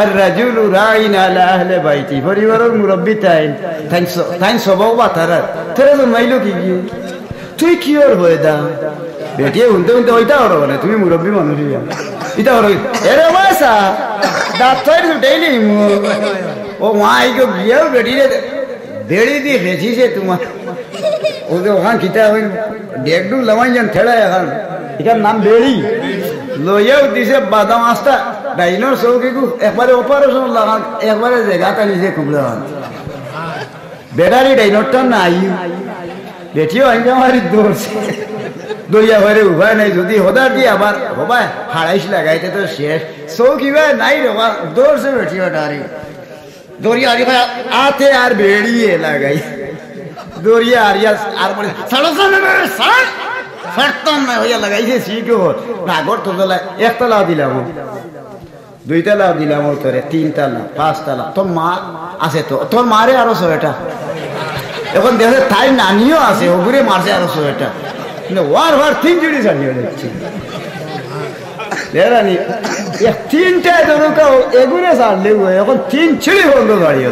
A: আর রাজুল রাইন আলা আহলে বাইতি পরিবারের মুরব্বী তাই স্বভাব বাতার তোরে জন্মাইল কি গে তুই কি ওর হয়ে দা বেটিয়ে উনতে উনতে ওইটা ওর মানে তুমি মুরব্বী মানুষ এটা ওর এরে বাসা দাঁত তৈরি ডেইলি ও মা ইগো গিয়েও বেটিরে বেড়ি দিয়ে বেঁচিছে তোমার ও যে ওখান খিতা ওই ডেকডু লমাইন ঠেড়া এখান নাম বেড়ি লইয়াও দিছে বাদাম আস্তা ডাইনোর চৌকিকু একবারে অপারেশন লাগান একবারে জায়গা টানিছে কুমড়া বেটারি ডাইনোরটা নাই বেটিও আইনটা মারি দৌড়ছে দইয়া ঘরে উপায় নাই যদি হদার দিয়ে আবার হবায় হাড়াইশ লাগাইতে তো শেষ চৌকি ভাই নাই রেবা দৌড়ছে বেটিও ডারি দরিয়া আরি ভাই আতে আর বেড়িয়ে লাগাই দরিয়া আরিয়া আর বলে ছাড়তাম না হইয়া লাগাইছে শিখো রাগর তো একতলা দিলাম 2 তালা দিলাম ওর তোরে, 3 তালা 5 তালা, তোর মা আছে তো, তোর মারে আরো 6টা। এখন দেখে তাই নানিও আছে, ওগুরে মারছে আরো 6টা, কিন্তু ওয়ার ওয়ার 3 জুড়ি ছাড়িয়ে যাচ্ছে। তিনটায় ধরুকাও এগুলো ছাড়লে এখন 3 ছিঁড়ি বন্ধ দাঁড়িয়ে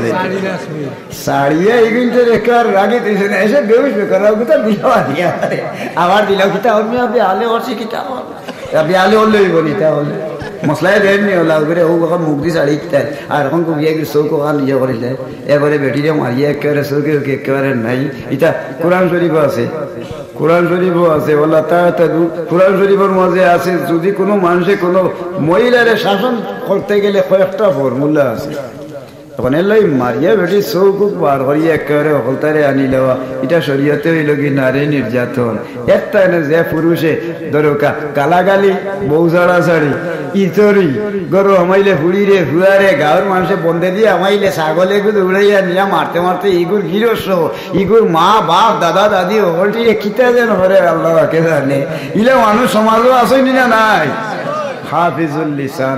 A: সারিয়ে এগুলো রেখে আর রাগে দিয়েছে না, এসে বেউস বেকার দিলাম দিয়া আবার দিলাম কিতা আমি আলে অর্ছি কিতা আলে হলেই বলি তাহলে মশলায় দেয়নি ওলা করে ও কখন মুখ দিয়ে ছাড়ি দিতে আর এখন গিয়ে চৌক ওখান ইয়ে করিলে এবারে বেটিরে মারিয়ে একেবারে চৌকে একেবারে নাই। এটা কোরআন শরীফও আছে, কোরআন শরীফও আছে, ওলা কোরআন শরীফের মাঝে আছে যদি কোনো মানুষে কোনো মহিলারে শাসন করতে গেলে কয়েকটা ফর্মুলা আছে। তখন এলাই মারিয়া বেটি চৌকুক বার করিয়া একেবারে অকলতারে আনি লওয়া, এটা শরীয়তে হইল কি নারী নির্যাতন। একটা এনে যে পুরুষে ধরো গালাগালি বউ ছাড়া ছাড়ি ইতরি গরু আমাইলে ফুড়িরে ফুয়ারে গাঁর মানুষে বন্ধে দিয়ে আমাইলে ছাগলে গুলো উড়াইয়া নিয়া মারতে মারতে ইগুর গিরস্ব ইগুর মা বাপ দাদা দাদি ওটিরে খিতা যেন হরে আল্লাহ কে জানে। ইলে মানুষ সমাজও আসেনি না নাই হাফিজুল লিসান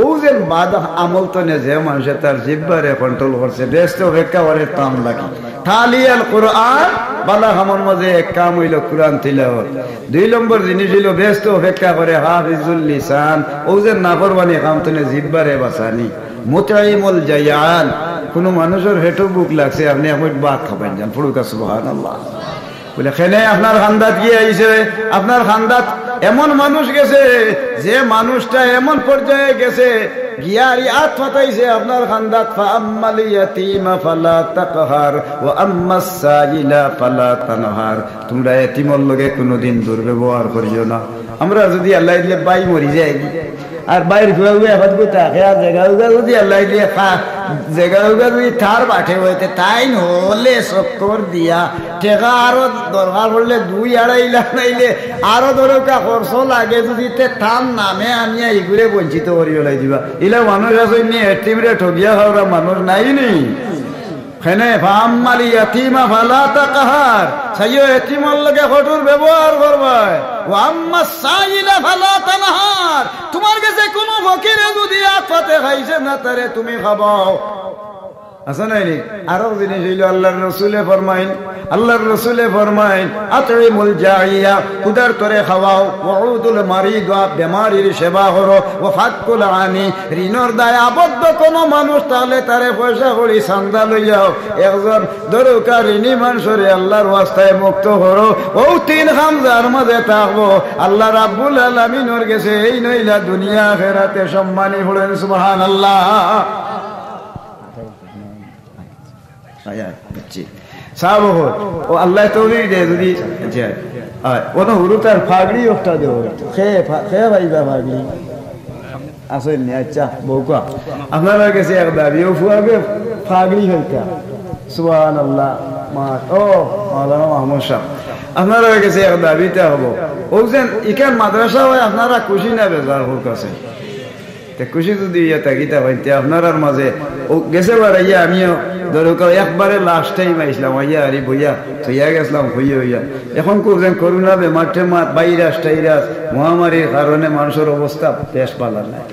A: ও যে বাদ আমল তো নে যে মানুষে তার জিব্বারে কন্ট্রোল করছে ব্যস্ত অপেক্ষা করে তাম লাগি তালিয়াল কোরআন বালা হামর মাঝে এক কাম হইল কোরআন তিলাওয়াত। 2 নম্বর জিনিস হইল ব্যস্ত অপেক্ষা করে হাফিজুল লিসান ও যে নাফরমানি কাম তো নে জিব্বারে বাঁচানি। মুতাইমুল জায়ান কোনো মানুষের হেঁটো বুক লাগছে আপনি এখন ভাত খাবেন যান ফুড়ুকা সুবহানাল্লাহ বলে খেনে আপনার খান্দাত গিয়ে আইছে, আপনার খান্দাত এমন মানুষ গেছে যে মানুষটা এমন পর্যায়ে গেছে গিয়ার ইয়াত ফাটাইছে আপনার খান্দাত ফাআম্মাল ইয়াতীমা ফালা তাকহার ওয়া আম্মাস সাইলা ফালা তানহার। তোমরা এতিমের লগে কোনোদিন দুর্ব্যবহার করিও না। আমরা যদি আল্লাহ দিলে বাই মরি যাই আর বাইর ঘুরে ঘুরে এখন থাকে আর জায়গা উগা যদি আল্লাহ দিয়ে জায়গা উগা যদি তার পাঠে হইতে তাই হলে চক্কর দিয়া টেকা আরো দরকার পড়লে 2-2.5 লাখ নাইলে আরো দরকার খরচ লাগে যদি তার নামে আনিয়া ইগুড়ে বঞ্চিত করি ওলাই দিবা। ইলে মানুষ আছে নি এটিমরে ঠগিয়া খাওয়া মানুষ নাই নি খেনে ফাআম্মাল ইয়াতীমা ফালা তাকহার সাইয়্য এতিমের লগে কঠোর ব্যবহার করবা। ওয়া আম্মাস সাইলা ফালা তানহার তোমার কাছে কোন ফকিরে যদি আফাতে খাইছে না তারে তুমি খাবাও। আছে নাই আরো জিনিস হইল আল্লাহর রাসূলে ফরমাইন, আল্লাহর রাসূলে ফরমাইন আতইমুল জাইয়া কুদার তরে খাওয়াও ওয়াউদুল মারিদ বেমারির সেবা করো ওয়া ফাকুল আনি ঋণর দায় আবদ্ধ কোন মানুষ তাহলে তারে পয়সা করি চান্দা লইয়াও। একজন দরকার ঋণী মানুষরে আল্লাহর ওয়াস্তায় মুক্ত করো। ও 3 কাম যার মাঝে থাকবো আল্লাহ রাব্বুল আলামিনের কাছে এই নইলা দুনিয়া আখিরাতে সম্মানী হলেন সুবহানাল্লাহ। ও আল্লাহ তৌফিক দে যদি ও তো হুরু তার ফাগড়ি একটা দেব খেয়ে ভাইবা ফাগড়ি আসেন নি। আচ্ছা বউকা আপনার কাছে এক দাবি ও ফুয়াবে ফাগড়ি হইতা সুবহানাল্লাহ ও মাওলানা মাহমুদ সাহেব আপনার কাছে এক দাবিতে হবো ও যেন ইখান মাদ্রাসা হয় আপনারা খুশি না বেজার হোক কাছে খুশি যদি ইয়ে থাকিতে হইতে আপনার মাঝে ও গেছে বাড়াইয়া আমিও দরকার একবারে লাস্ট টাইম আইসলাম আইয়া আরে বইয়া থইয়া গেছিলাম হইয়া হইয়া এখন করছেন করোনা বেমার ভাইরাস টাইরাস মহামারীর কারণে মানুষের অবস্থা বেশ ভালো নাই।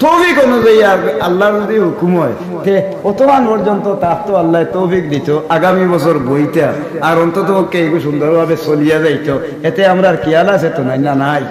A: তৌফিক অনুযায়ী আল্লাহর যদি হুকুম হয় তে বর্তমান পর্যন্ত তার তো আল্লাহ তৌফিক দিত আগামী বছর বইতে আর অন্তত এইগুলো সুন্দরভাবে চলিয়া যাইতো এতে আমরা আর খেয়াল আছে তো নাই না নাই।